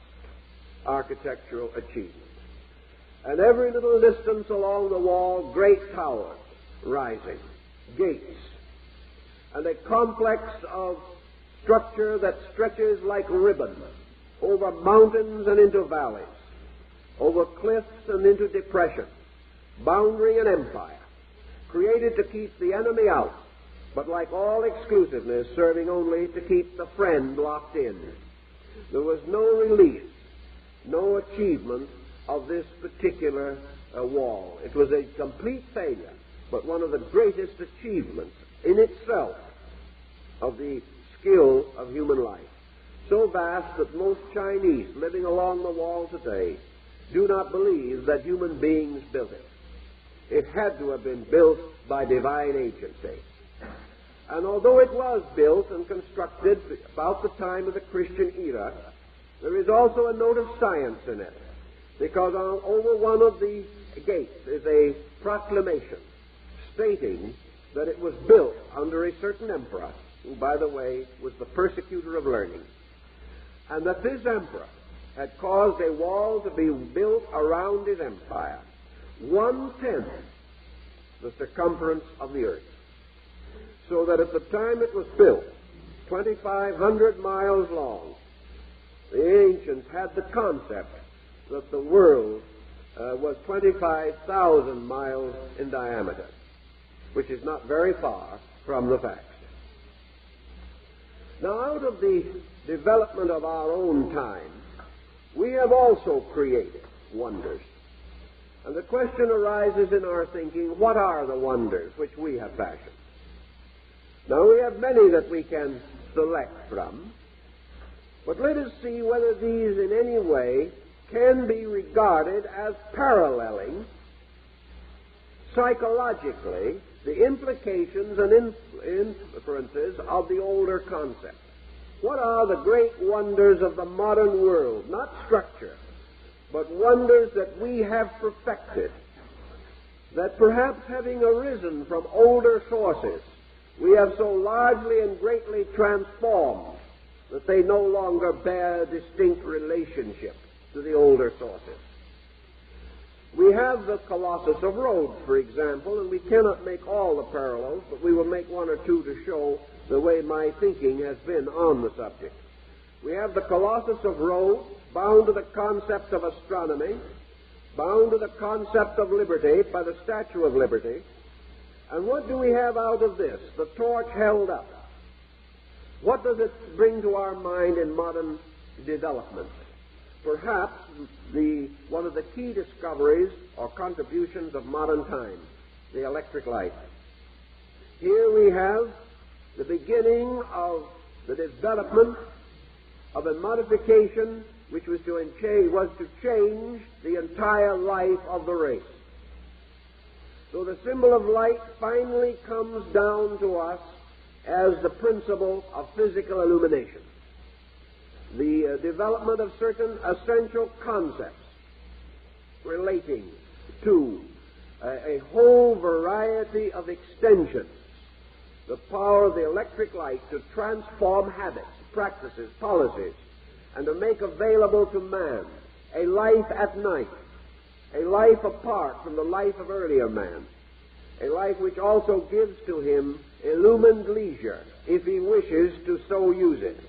architectural achievement. And every little distance along the wall, great towers rising, gates, and a complex of structure that stretches like ribbon over mountains and into valleys, over cliffs and into depressions, boundary and empire, created to keep the enemy out, but like all exclusiveness, serving only to keep the friend locked in. There was no release, no achievement of this particular wall. It was a complete failure, but one of the greatest achievements in itself of the skill of human life. So vast that most Chinese living along the wall today do not believe that human beings built it. It had to have been built by divine agency. And although it was built and constructed about the time of the Christian era, there is also a note of science in it, because over one of the gates is a proclamation stating that it was built under a certain emperor, who, by the way, was the persecutor of learning, and that this emperor had caused a wall to be built around his empire, 1/10 the circumference of the earth, so that at the time it was built, 2,500 miles long, the ancients had the concept that the world was 25,000 miles in diameter, which is not very far from the fact. Now, out of the development of our own time, we have also created wonders. And the question arises in our thinking, what are the wonders which we have fashioned? Now, we have many that we can select from, but let us see whether these in any way can be regarded as paralleling psychologically the implications and inferences of the older concept. What are the great wonders of the modern world? Not structure, but wonders that we have perfected, that perhaps having arisen from older sources, we have so largely and greatly transformed that they no longer bear a distinct relationship to the older sources. We have the Colossus of Rhodes, for example, and we cannot make all the parallels, but we will make one or two to show the way my thinking has been on the subject. We have the Colossus of Rhodes, bound to the concept of astronomy, bound to the concept of liberty by the Statue of Liberty. And what do we have out of this? The torch held up. What does it bring to our mind in modern development? Perhaps one of the key discoveries or contributions of modern times, the electric light. Here we have the beginning of the development of a modification which was to change the entire life of the race. So the symbol of light finally comes down to us as the principle of physical illumination. The development of certain essential concepts relating to a whole variety of extensions, the power of the electric light to transform habits, practices, policies, and to make available to man a life at night, a life apart from the life of earlier man, a life which also gives to him illumined leisure if he wishes to so use it,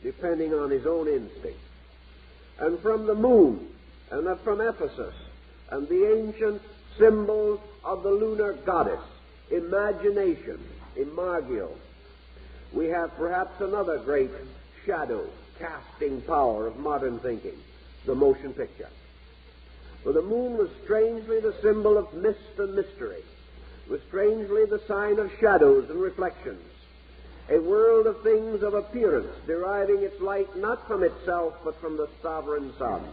depending on his own instinct. And from the moon, and from Ephesus, and the ancient symbols of the lunar goddess, imagination, in Margulis, we have perhaps another great shadow casting power of modern thinking, the motion picture. For the moon was strangely the symbol of mist and mystery, was strangely the sign of shadows and reflections, a world of things of appearance, deriving its light not from itself but from the sovereign sun.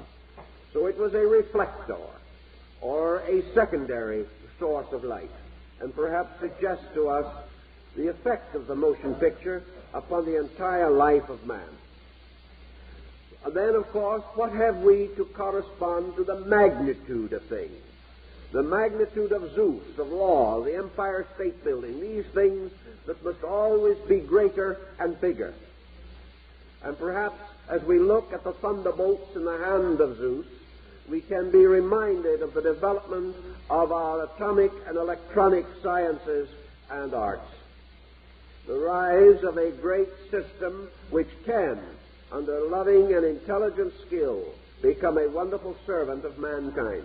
So it was a reflector, or a secondary source of light, and perhaps suggests to us the effect of the motion picture upon the entire life of man. And then, of course, what have we to correspond to the magnitude of things? The magnitude of Zeus, of law, the empire state building, these things that must always be greater and bigger. And perhaps as we look at the thunderbolts in the hand of Zeus, we can be reminded of the development of our atomic and electronic sciences and arts. The rise of a great system which can, under loving and intelligent skill, become a wonderful servant of mankind,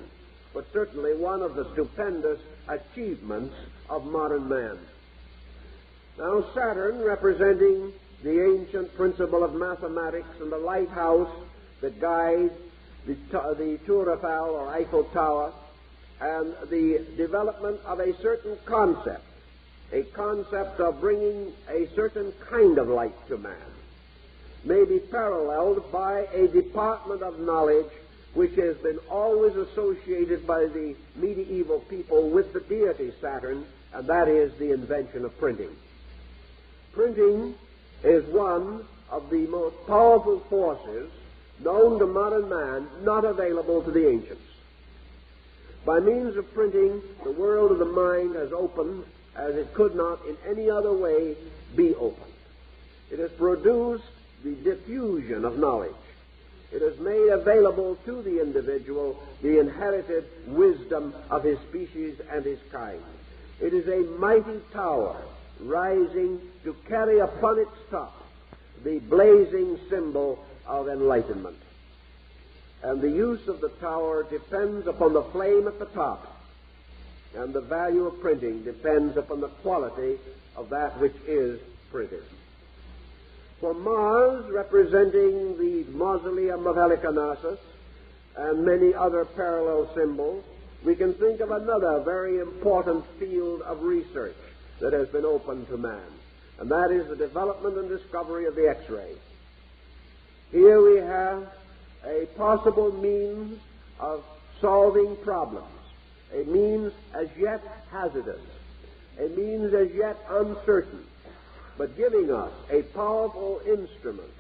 but certainly one of the stupendous achievements of modern man. Now Saturn, representing the ancient principle of mathematics and the lighthouse that guides the Tour Eiffel or Eiffel Tower, and the development of a certain concept, a concept of bringing a certain kind of light to man, may be paralleled by a department of knowledge which has been always associated by the medieval people with the deity Saturn, and that is the invention of printing. Printing is one of the most powerful forces known to modern man, not available to the ancients. By means of printing, the world of the mind has opened as it could not in any other way be opened. It has produced the diffusion of knowledge. It has made available to the individual the inherited wisdom of his species and his kind. It is a mighty tower rising to carry upon its top the blazing symbol of enlightenment. And the use of the tower depends upon the flame at the top, and the value of printing depends upon the quality of that which is printed. For Mars, representing the Mausoleum of Heliconasus and many other parallel symbols, we can think of another very important field of research that has been opened to man, and that is the development and discovery of the X-ray. Here we have a possible means of solving problems, a means as yet hazardous, a means as yet uncertain, but giving us a powerful instrument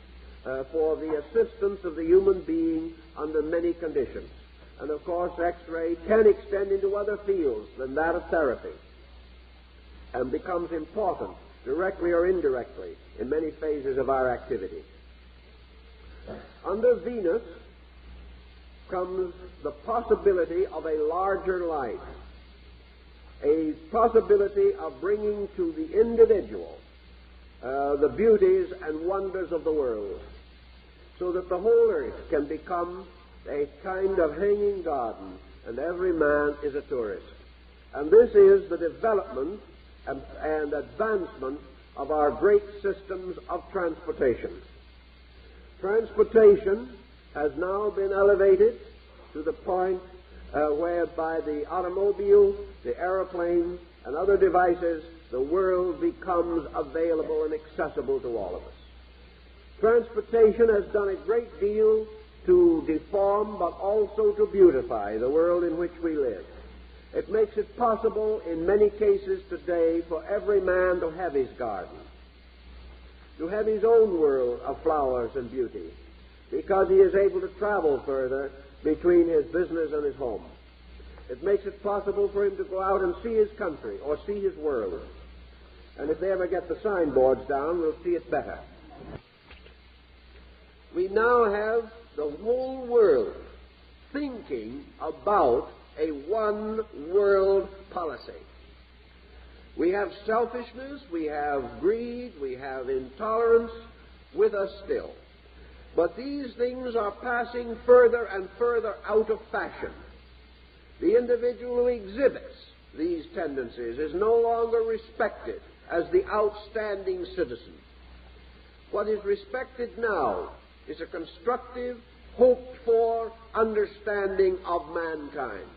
for the assistance of the human being under many conditions. And of course, X-ray can extend into other fields than that of therapy and becomes important, directly or indirectly, in many phases of our activity. Under Venus comes the possibility of a larger life, a possibility of bringing to the individual the beauties and wonders of the world, so that the whole earth can become a kind of hanging garden, and every man is a tourist. And this is the development and advancement of our great systems of transportation. Transportation has now been elevated to the point whereby the automobile, the aeroplane, and other devices, the world becomes available and accessible to all of us. Transportation has done a great deal to deform but also to beautify the world in which we live. It makes it possible in many cases today for every man to have his garden, to have his own world of flowers and beauty, because he is able to travel further between his business and his home. It makes it possible for him to go out and see his country or see his world. And if they ever get the signboards down, we'll see it better. We now have the whole world thinking about a one-world policy. We have selfishness, we have greed, we have intolerance with us still. But these things are passing further and further out of fashion. The individual who exhibits these tendencies is no longer respected as the outstanding citizen. What is respected now is a constructive, hoped-for understanding of mankind.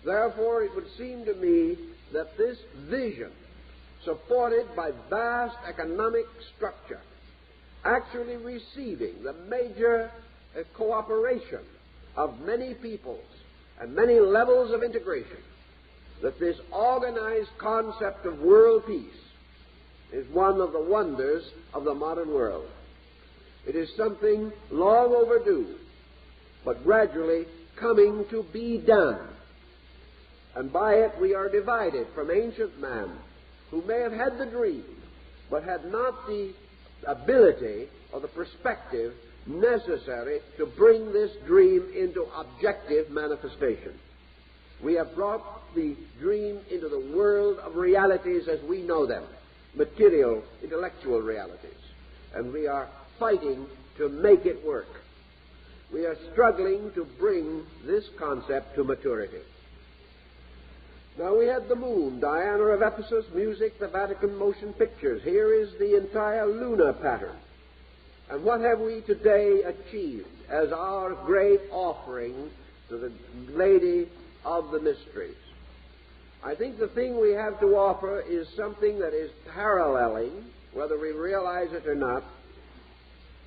Therefore, it would seem to me that this vision, supported by vast economic structure, actually receiving the major cooperation of many peoples and many levels of integration, that this organized concept of world peace is one of the wonders of the modern world. It is something long overdue, but gradually coming to be done. And by it we are divided from ancient man, who may have had the dream, but had not the ability or the perspective necessary to bring this dream into objective manifestation. We have brought the dream into the world of realities as we know them, material, intellectual realities, and we are fighting to make it work. We are struggling to bring this concept to maturity. Now we had the moon, Diana of Ephesus, music, the Vatican motion pictures. Here is the entire lunar pattern. And what have we today achieved as our great offering to the Lady of the Mysteries? I think the thing we have to offer is something that is paralleling, whether we realize it or not,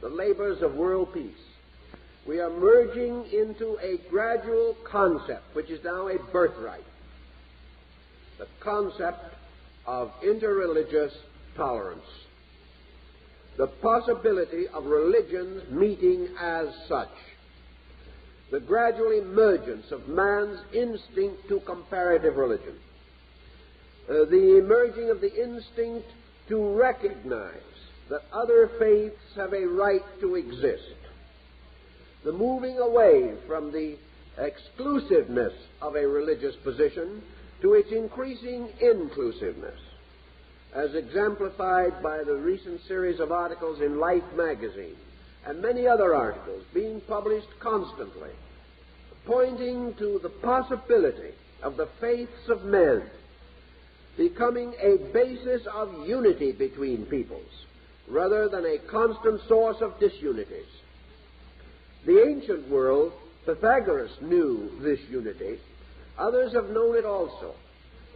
the labors of world peace. We are merging into a gradual concept, which is now a birthright, the concept of interreligious tolerance, the possibility of religions meeting as such, the gradual emergence of man's instinct to comparative religion, the emerging of the instinct to recognize that other faiths have a right to exist, the moving away from the exclusiveness of a religious position to its increasing inclusiveness, as exemplified by the recent series of articles in Life magazine and many other articles being published constantly, pointing to the possibility of the faiths of men becoming a basis of unity between peoples, rather than a constant source of disunities. The ancient world, Pythagoras knew this unity. Others have known it also.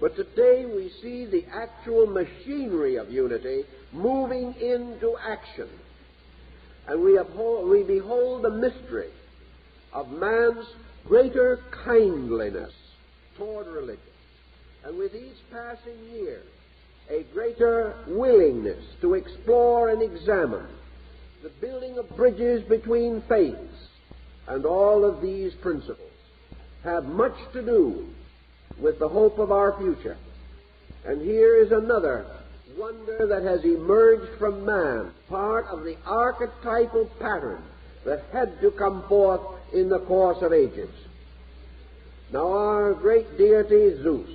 But today we see the actual machinery of unity moving into action. And we behold the mystery of man's greater kindliness toward religion. And with each passing year, a greater willingness to explore and examine the building of bridges between faiths. And all of these principles have much to do with the hope of our future. And here is another wonder that has emerged from man, part of the archetypal pattern that had to come forth in the course of ages. Now our great deity Zeus,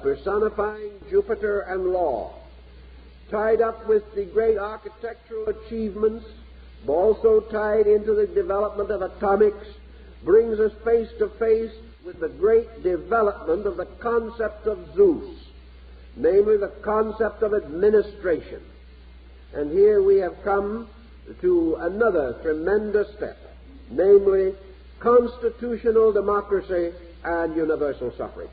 personifying Jupiter and law, tied up with the great architectural achievements, also tied into the development of atomics, brings us face to face with the great development of the concept of Zeus, namely the concept of administration. And here we have come to another tremendous step, namely constitutional democracy and universal suffrage.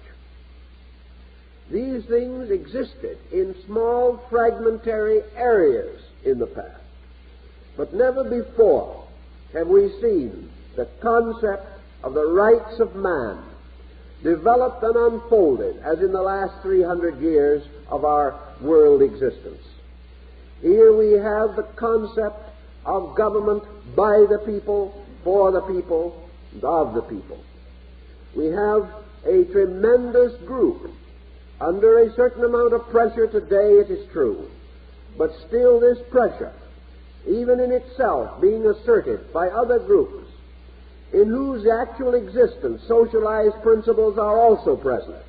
These things existed in small fragmentary areas in the past, but never before have we seen the concept of the rights of man developed and unfolded as in the last 300 years of our world existence. Here we have the concept of government by the people, for the people, and of the people. We have a tremendous group under a certain amount of pressure today, it is true, but still this pressure, even in itself, being asserted by other groups in whose actual existence socialized principles are also present,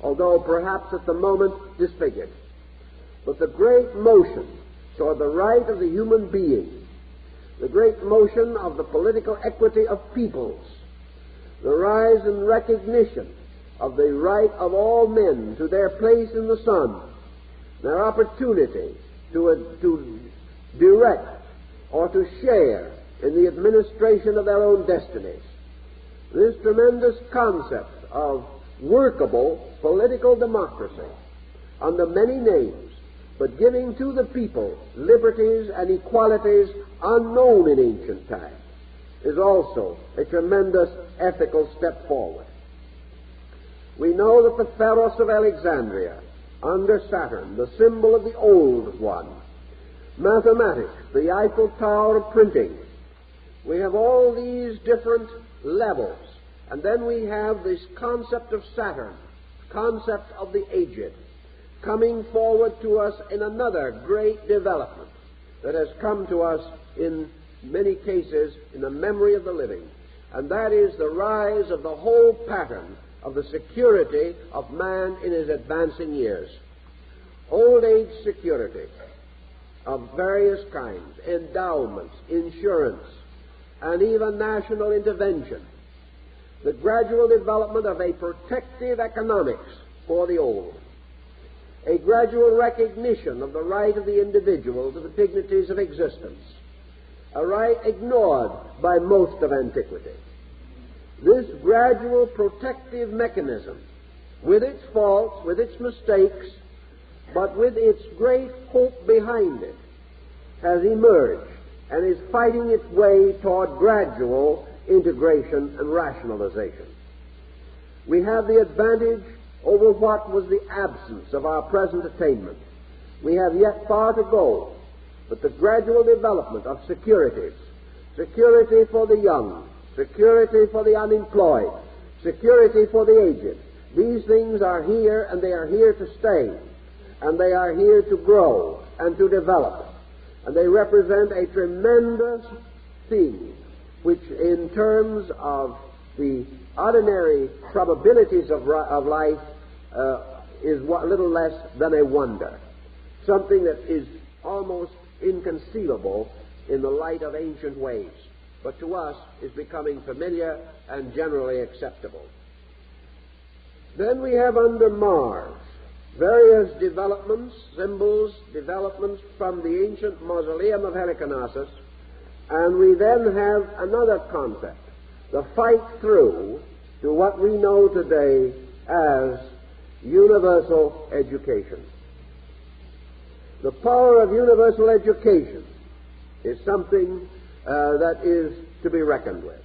although perhaps at the moment disfigured. But the great motion toward the right of the human being, the great motion of the political equity of peoples, the rise and recognition of the right of all men to their place in the sun, their opportunity to direct or to share in the administration of their own destinies. This tremendous concept of workable political democracy under many names, but giving to the people liberties and equalities unknown in ancient times, is also a tremendous ethical step forward. We know that the Pharaohs of Alexandria, under Saturn, the symbol of the old one, mathematics, the Eiffel Tower of printing, we have all these different levels. And then we have this concept of Saturn, concept of the aged, coming forward to us in another great development that has come to us in many cases in the memory of the living. And that is the rise of the whole pattern of the security of man in his advancing years. Old age security of various kinds, endowments, insurance, and even national intervention. The gradual development of a protective economics for the old. A gradual recognition of the right of the individual to the dignities of existence. A right ignored by most of antiquity. This gradual protective mechanism, with its faults, with its mistakes, but with its great hope behind it, has emerged and is fighting its way toward gradual integration and rationalization. We have the advantage over what was the absence of our present attainment. We have yet far to go, but the gradual development of securities, security for the young, security for the unemployed, security for the aged, these things are here, and they are here to stay, and they are here to grow and to develop, and they represent a tremendous thing which in terms of the ordinary probabilities of life is little less than a wonder, something that is almost inconceivable in the light of ancient ways, but to us is becoming familiar and generally acceptable. Then we have under Mars various developments, symbols, developments from the ancient Mausoleum of Heliconasus, and we then have another concept, the fight through to what we know today as universal education. The power of universal education is something that is to be reckoned with.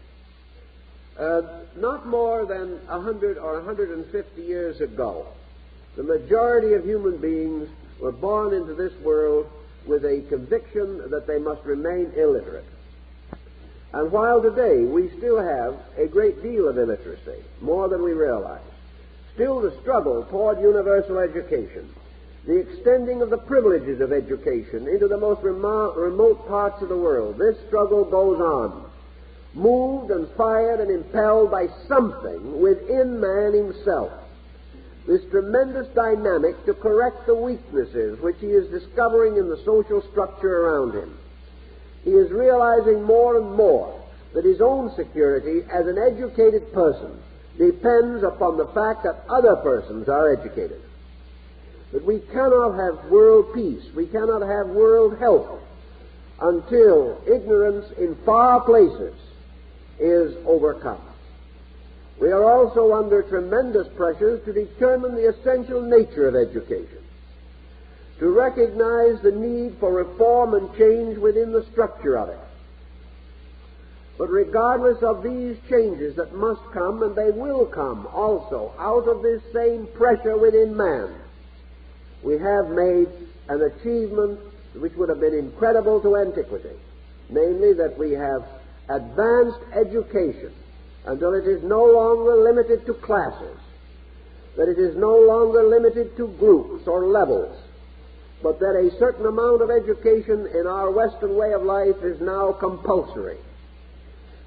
Not more than 100 or 150 years ago, the majority of human beings were born into this world with a conviction that they must remain illiterate. And while today we still have a great deal of illiteracy, more than we realize, still the struggle toward universal education, the extending of the privileges of education into the most remote parts of the world, this struggle goes on, moved and fired and impelled by something within man himself. This tremendous dynamic to correct the weaknesses which he is discovering in the social structure around him. He is realizing more and more that his own security as an educated person depends upon the fact that other persons are educated. That we cannot have world peace, we cannot have world health until ignorance in far places is overcome. We are also under tremendous pressures to determine the essential nature of education, to recognize the need for reform and change within the structure of it. But regardless of these changes that must come, and they will come also out of this same pressure within man, we have made an achievement which would have been incredible to antiquity, namely that we have advanced education until it is no longer limited to classes, that it is no longer limited to groups or levels, but that a certain amount of education in our Western way of life is now compulsory,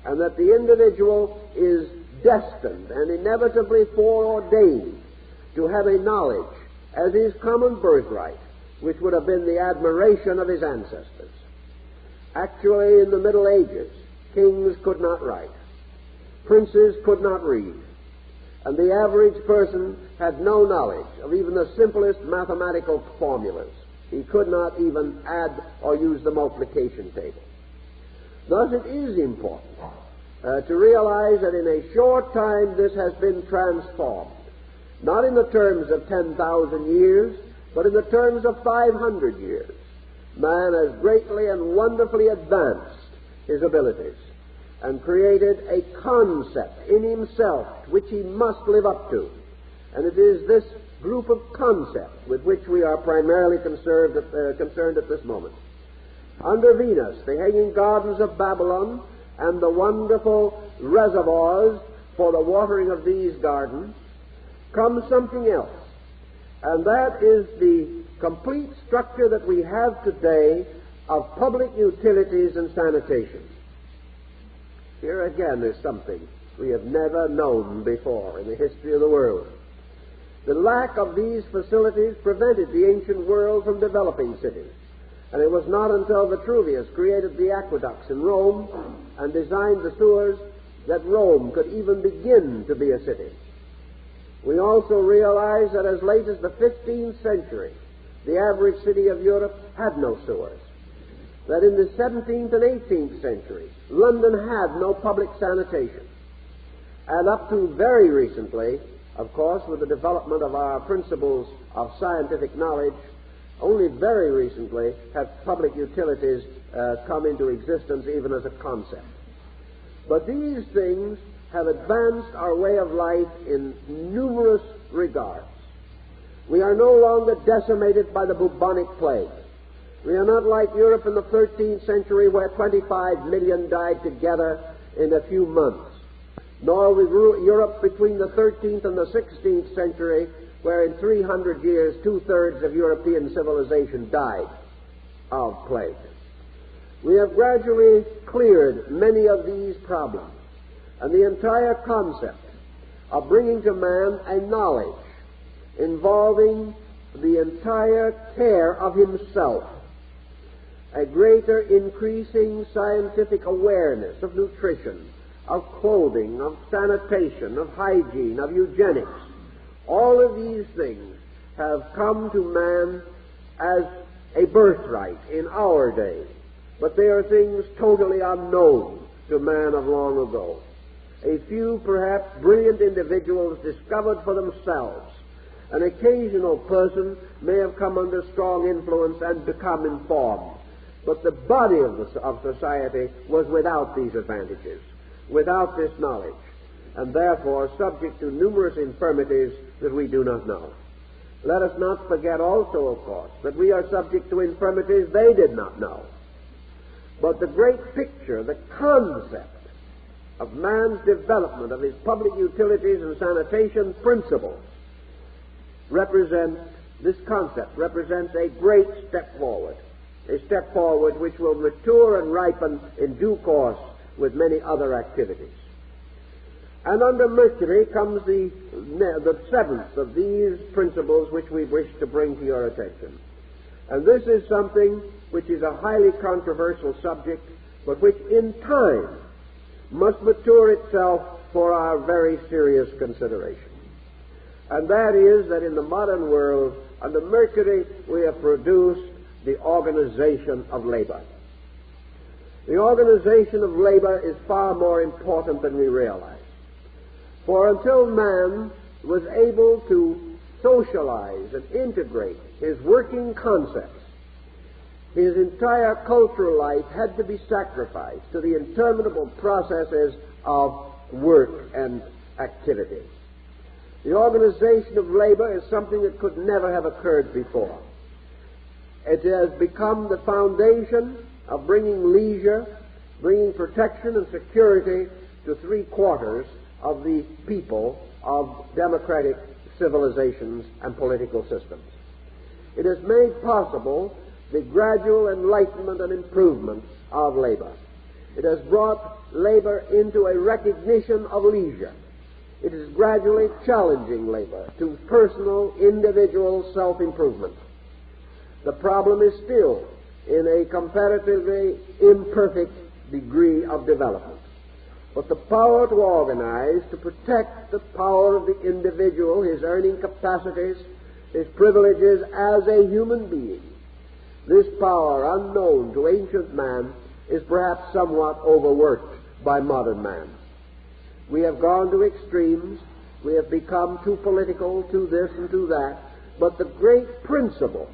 and that the individual is destined and inevitably foreordained to have a knowledge as his common birthright, which would have been the admiration of his ancestors. Actually, in the Middle Ages, kings could not write, princes could not read, and the average person had no knowledge of even the simplest mathematical formulas. He could not even add or use the multiplication table. Thus it is important to realize that in a short time this has been transformed, not in the terms of 10,000 years, but in the terms of 500 years. Man has greatly and wonderfully advanced his abilities and created a concept in himself which he must live up to. And it is this group of concepts with which we are primarily concerned at this moment. Under Venus, the hanging gardens of Babylon and the wonderful reservoirs for the watering of these gardens comes something else, and that is the complete structure that we have today of public utilities and sanitation. Here again is something we have never known before in the history of the world. The lack of these facilities prevented the ancient world from developing cities, and it was not until Vitruvius created the aqueducts in Rome and designed the sewers that Rome could even begin to be a city. We also realize that as late as the 15th century, the average city of Europe had no sewers. That in the 17th and 18th centuries, London had no public sanitation. And up to very recently, of course, with the development of our principles of scientific knowledge, only very recently have public utilities come into existence even as a concept. But these things have advanced our way of life in numerous regards. We are no longer decimated by the bubonic plague. We are not like Europe in the 13th century where 25 million died together in a few months, nor with Europe between the 13th and the 16th century where in 300 years 2/3 of European civilization died of plague. We have gradually cleared many of these problems, and the entire concept of bringing to man a knowledge involving the entire care of himself, a greater increasing scientific awareness of nutrition, of clothing, of sanitation, of hygiene, of eugenics, all of these things have come to man as a birthright in our day, but they are things totally unknown to man of long ago. A few, perhaps, brilliant individuals discovered for themselves. An occasional person may have come under strong influence and become informed. But the body of society was without these advantages, without this knowledge, and therefore subject to numerous infirmities that we do not know. Let us not forget also, of course, that we are subject to infirmities they did not know. But the great picture, the concept of man's development of his public utilities and sanitation principles this concept represents a great step forward, a step forward which will mature and ripen in due course with many other activities. And under Mercury comes the seventh of these principles which we wish to bring to your attention. And this is something which is a highly controversial subject, but which in time must mature itself for our very serious consideration. And that is that in the modern world, under Mercury, we have produced the organization of labor. The organization of labor is far more important than we realize. For until man was able to socialize and integrate his working concepts, his entire cultural life had to be sacrificed to the interminable processes of work and activity. The organization of labor is something that could never have occurred before. It has become the foundation of bringing leisure, bringing protection and security to 3/4 of the people of democratic civilizations and political systems. It has made possible the gradual enlightenment and improvement of labor. It has brought labor into a recognition of leisure. It is gradually challenging labor to personal, individual self-improvement. The problem is still in a comparatively imperfect degree of development. But the power to organize, to protect the power of the individual, his earning capacities, his privileges as a human being, this power, unknown to ancient man, is perhaps somewhat overworked by modern man. We have gone to extremes. We have become too political, too this and too that. But the great principle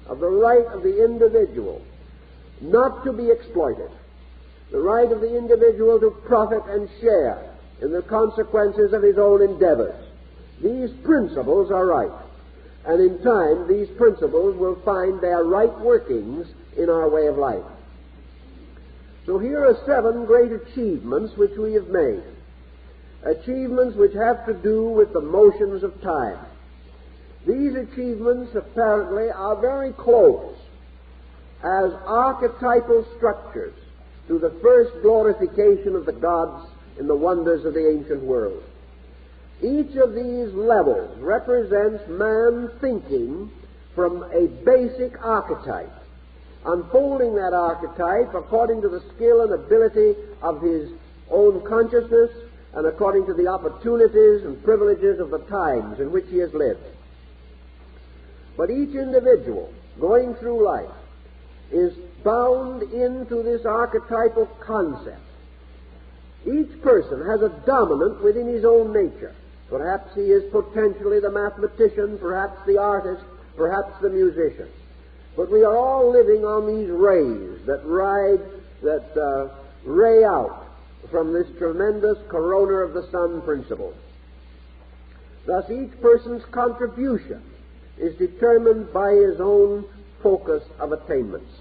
of the right of the individual not to be exploited, the right of the individual to profit and share in the consequences of his own endeavors, these principles are right. And in time, these principles will find their right workings in our way of life. So here are 7 great achievements which we have made. Achievements which have to do with the motions of time. These achievements apparently are very close as archetypal structures to the first glorification of the gods in the wonders of the ancient world. Each of these levels represents man thinking from a basic archetype, unfolding that archetype according to the skill and ability of his own consciousness and according to the opportunities and privileges of the times in which he has lived. But each individual going through life is bound into this archetypal concept. Each person has a dominant within his own nature. Perhaps he is potentially the mathematician, perhaps the artist, perhaps the musician. But we are all living on these rays that ray out from this tremendous corona of the sun principle. Thus each person's contribution is determined by his own focus of attainments.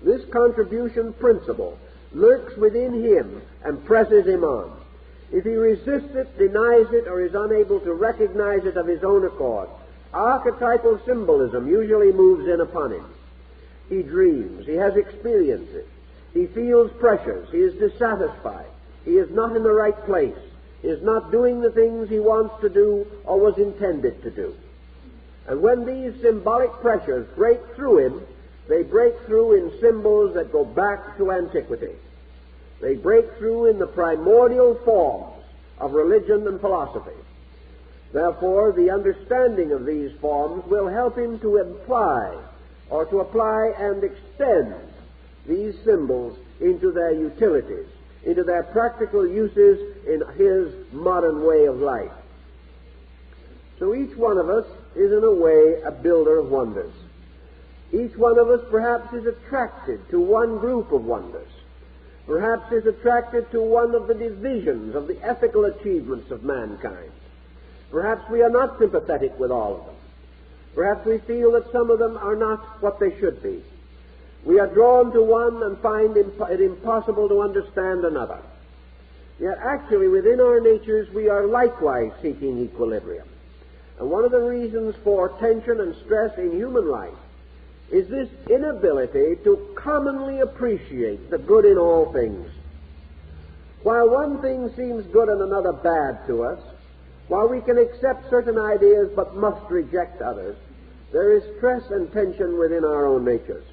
This contribution principle lurks within him and presses him on. If he resists it, denies it, or is unable to recognize it of his own accord, archetypal symbolism usually moves in upon him. He dreams, he has experiences, he feels pressures, he is dissatisfied, he is not in the right place, he is not doing the things he wants to do or was intended to do. And when these symbolic pressures break through him, they break through in symbols that go back to antiquity. They break through in the primordial forms of religion and philosophy. Therefore, the understanding of these forms will help him to imply or to apply and extend these symbols into their utilities, into their practical uses in his modern way of life. So each one of us is in a way a builder of wonders. Each one of us perhaps is attracted to one group of wonders, perhaps is attracted to one of the divisions of the ethical achievements of mankind. Perhaps we are not sympathetic with all of them. Perhaps we feel that some of them are not what they should be. We are drawn to one and find it impossible to understand another. Yet actually within our natures we are likewise seeking equilibrium. And one of the reasons for tension and stress in human life is this inability to commonly appreciate the good in all things. While one thing seems good and another bad to us, while we can accept certain ideas but must reject others, there is stress and tension within our own natures.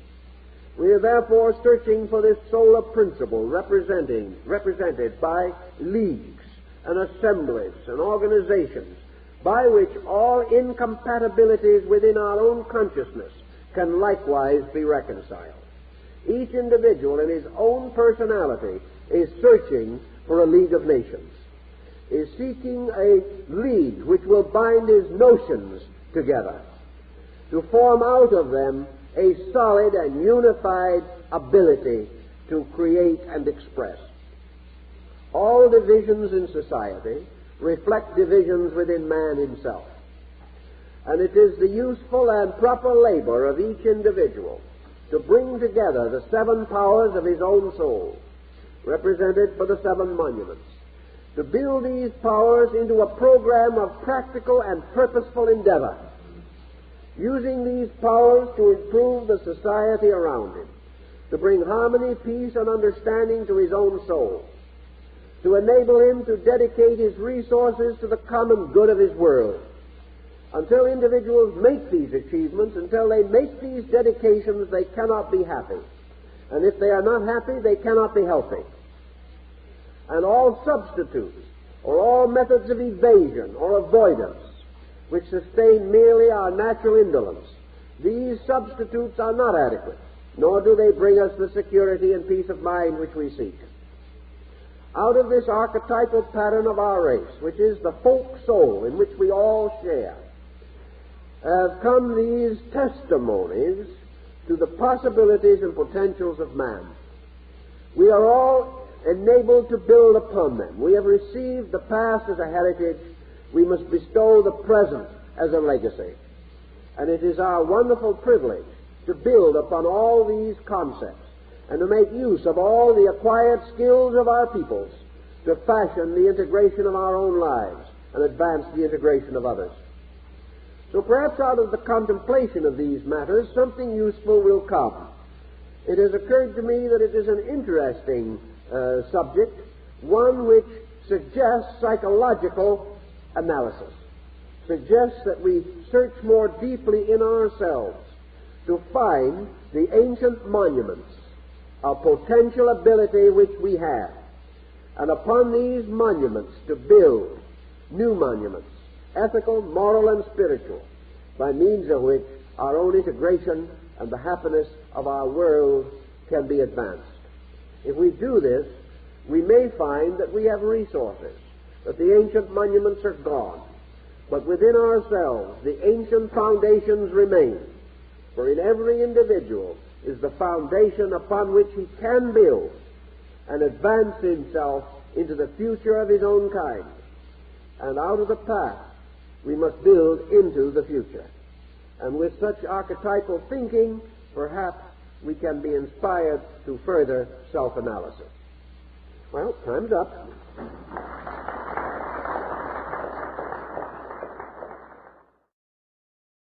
We are therefore searching for this solar principle represented by leagues and assemblies and organizations by which all incompatibilities within our own consciousness can likewise be reconciled. Each individual in his own personality is searching for a league of nations, is seeking a league which will bind his notions together, to form out of them a solid and unified ability to create and express. All divisions in society reflect divisions within man himself. And it is the useful and proper labor of each individual to bring together the 7 powers of his own soul, represented by the 7 monuments, to build these powers into a program of practical and purposeful endeavor, using these powers to improve the society around him, to bring harmony, peace, and understanding to his own soul, to enable him to dedicate his resources to the common good of his world. Until individuals make these achievements, until they make these dedications, they cannot be happy. And if they are not happy, they cannot be healthy. And all substitutes, or all methods of evasion or avoidance, which sustain merely our natural indolence, these substitutes are not adequate. nor do they bring us the security and peace of mind which we seek. Out of this archetypal pattern of our race, which is the folk soul in which we all share, have come these testimonies to the possibilities and potentials of man. We are all enabled to build upon them. We have received the past as a heritage. We must bestow the present as a legacy. And it is our wonderful privilege to build upon all these concepts and to make use of all the acquired skills of our peoples to fashion the integration of our own lives and advance the integration of others. So perhaps out of the contemplation of these matters, something useful will come. It has occurred to me that it is an interesting subject, one which suggests psychological analysis, suggests that we search more deeply in ourselves to find the ancient monuments of potential ability which we have, and upon these monuments to build new monuments, ethical, moral, and spiritual, by means of which our own integration and the happiness of our world can be advanced. If we do this, we may find that we have resources, that the ancient monuments are gone, but within ourselves the ancient foundations remain, for in every individual is the foundation upon which he can build and advance himself into the future of his own kind. And out of the past we must build into the future. And with such archetypal thinking, perhaps we can be inspired to further self-analysis. Well, time's up.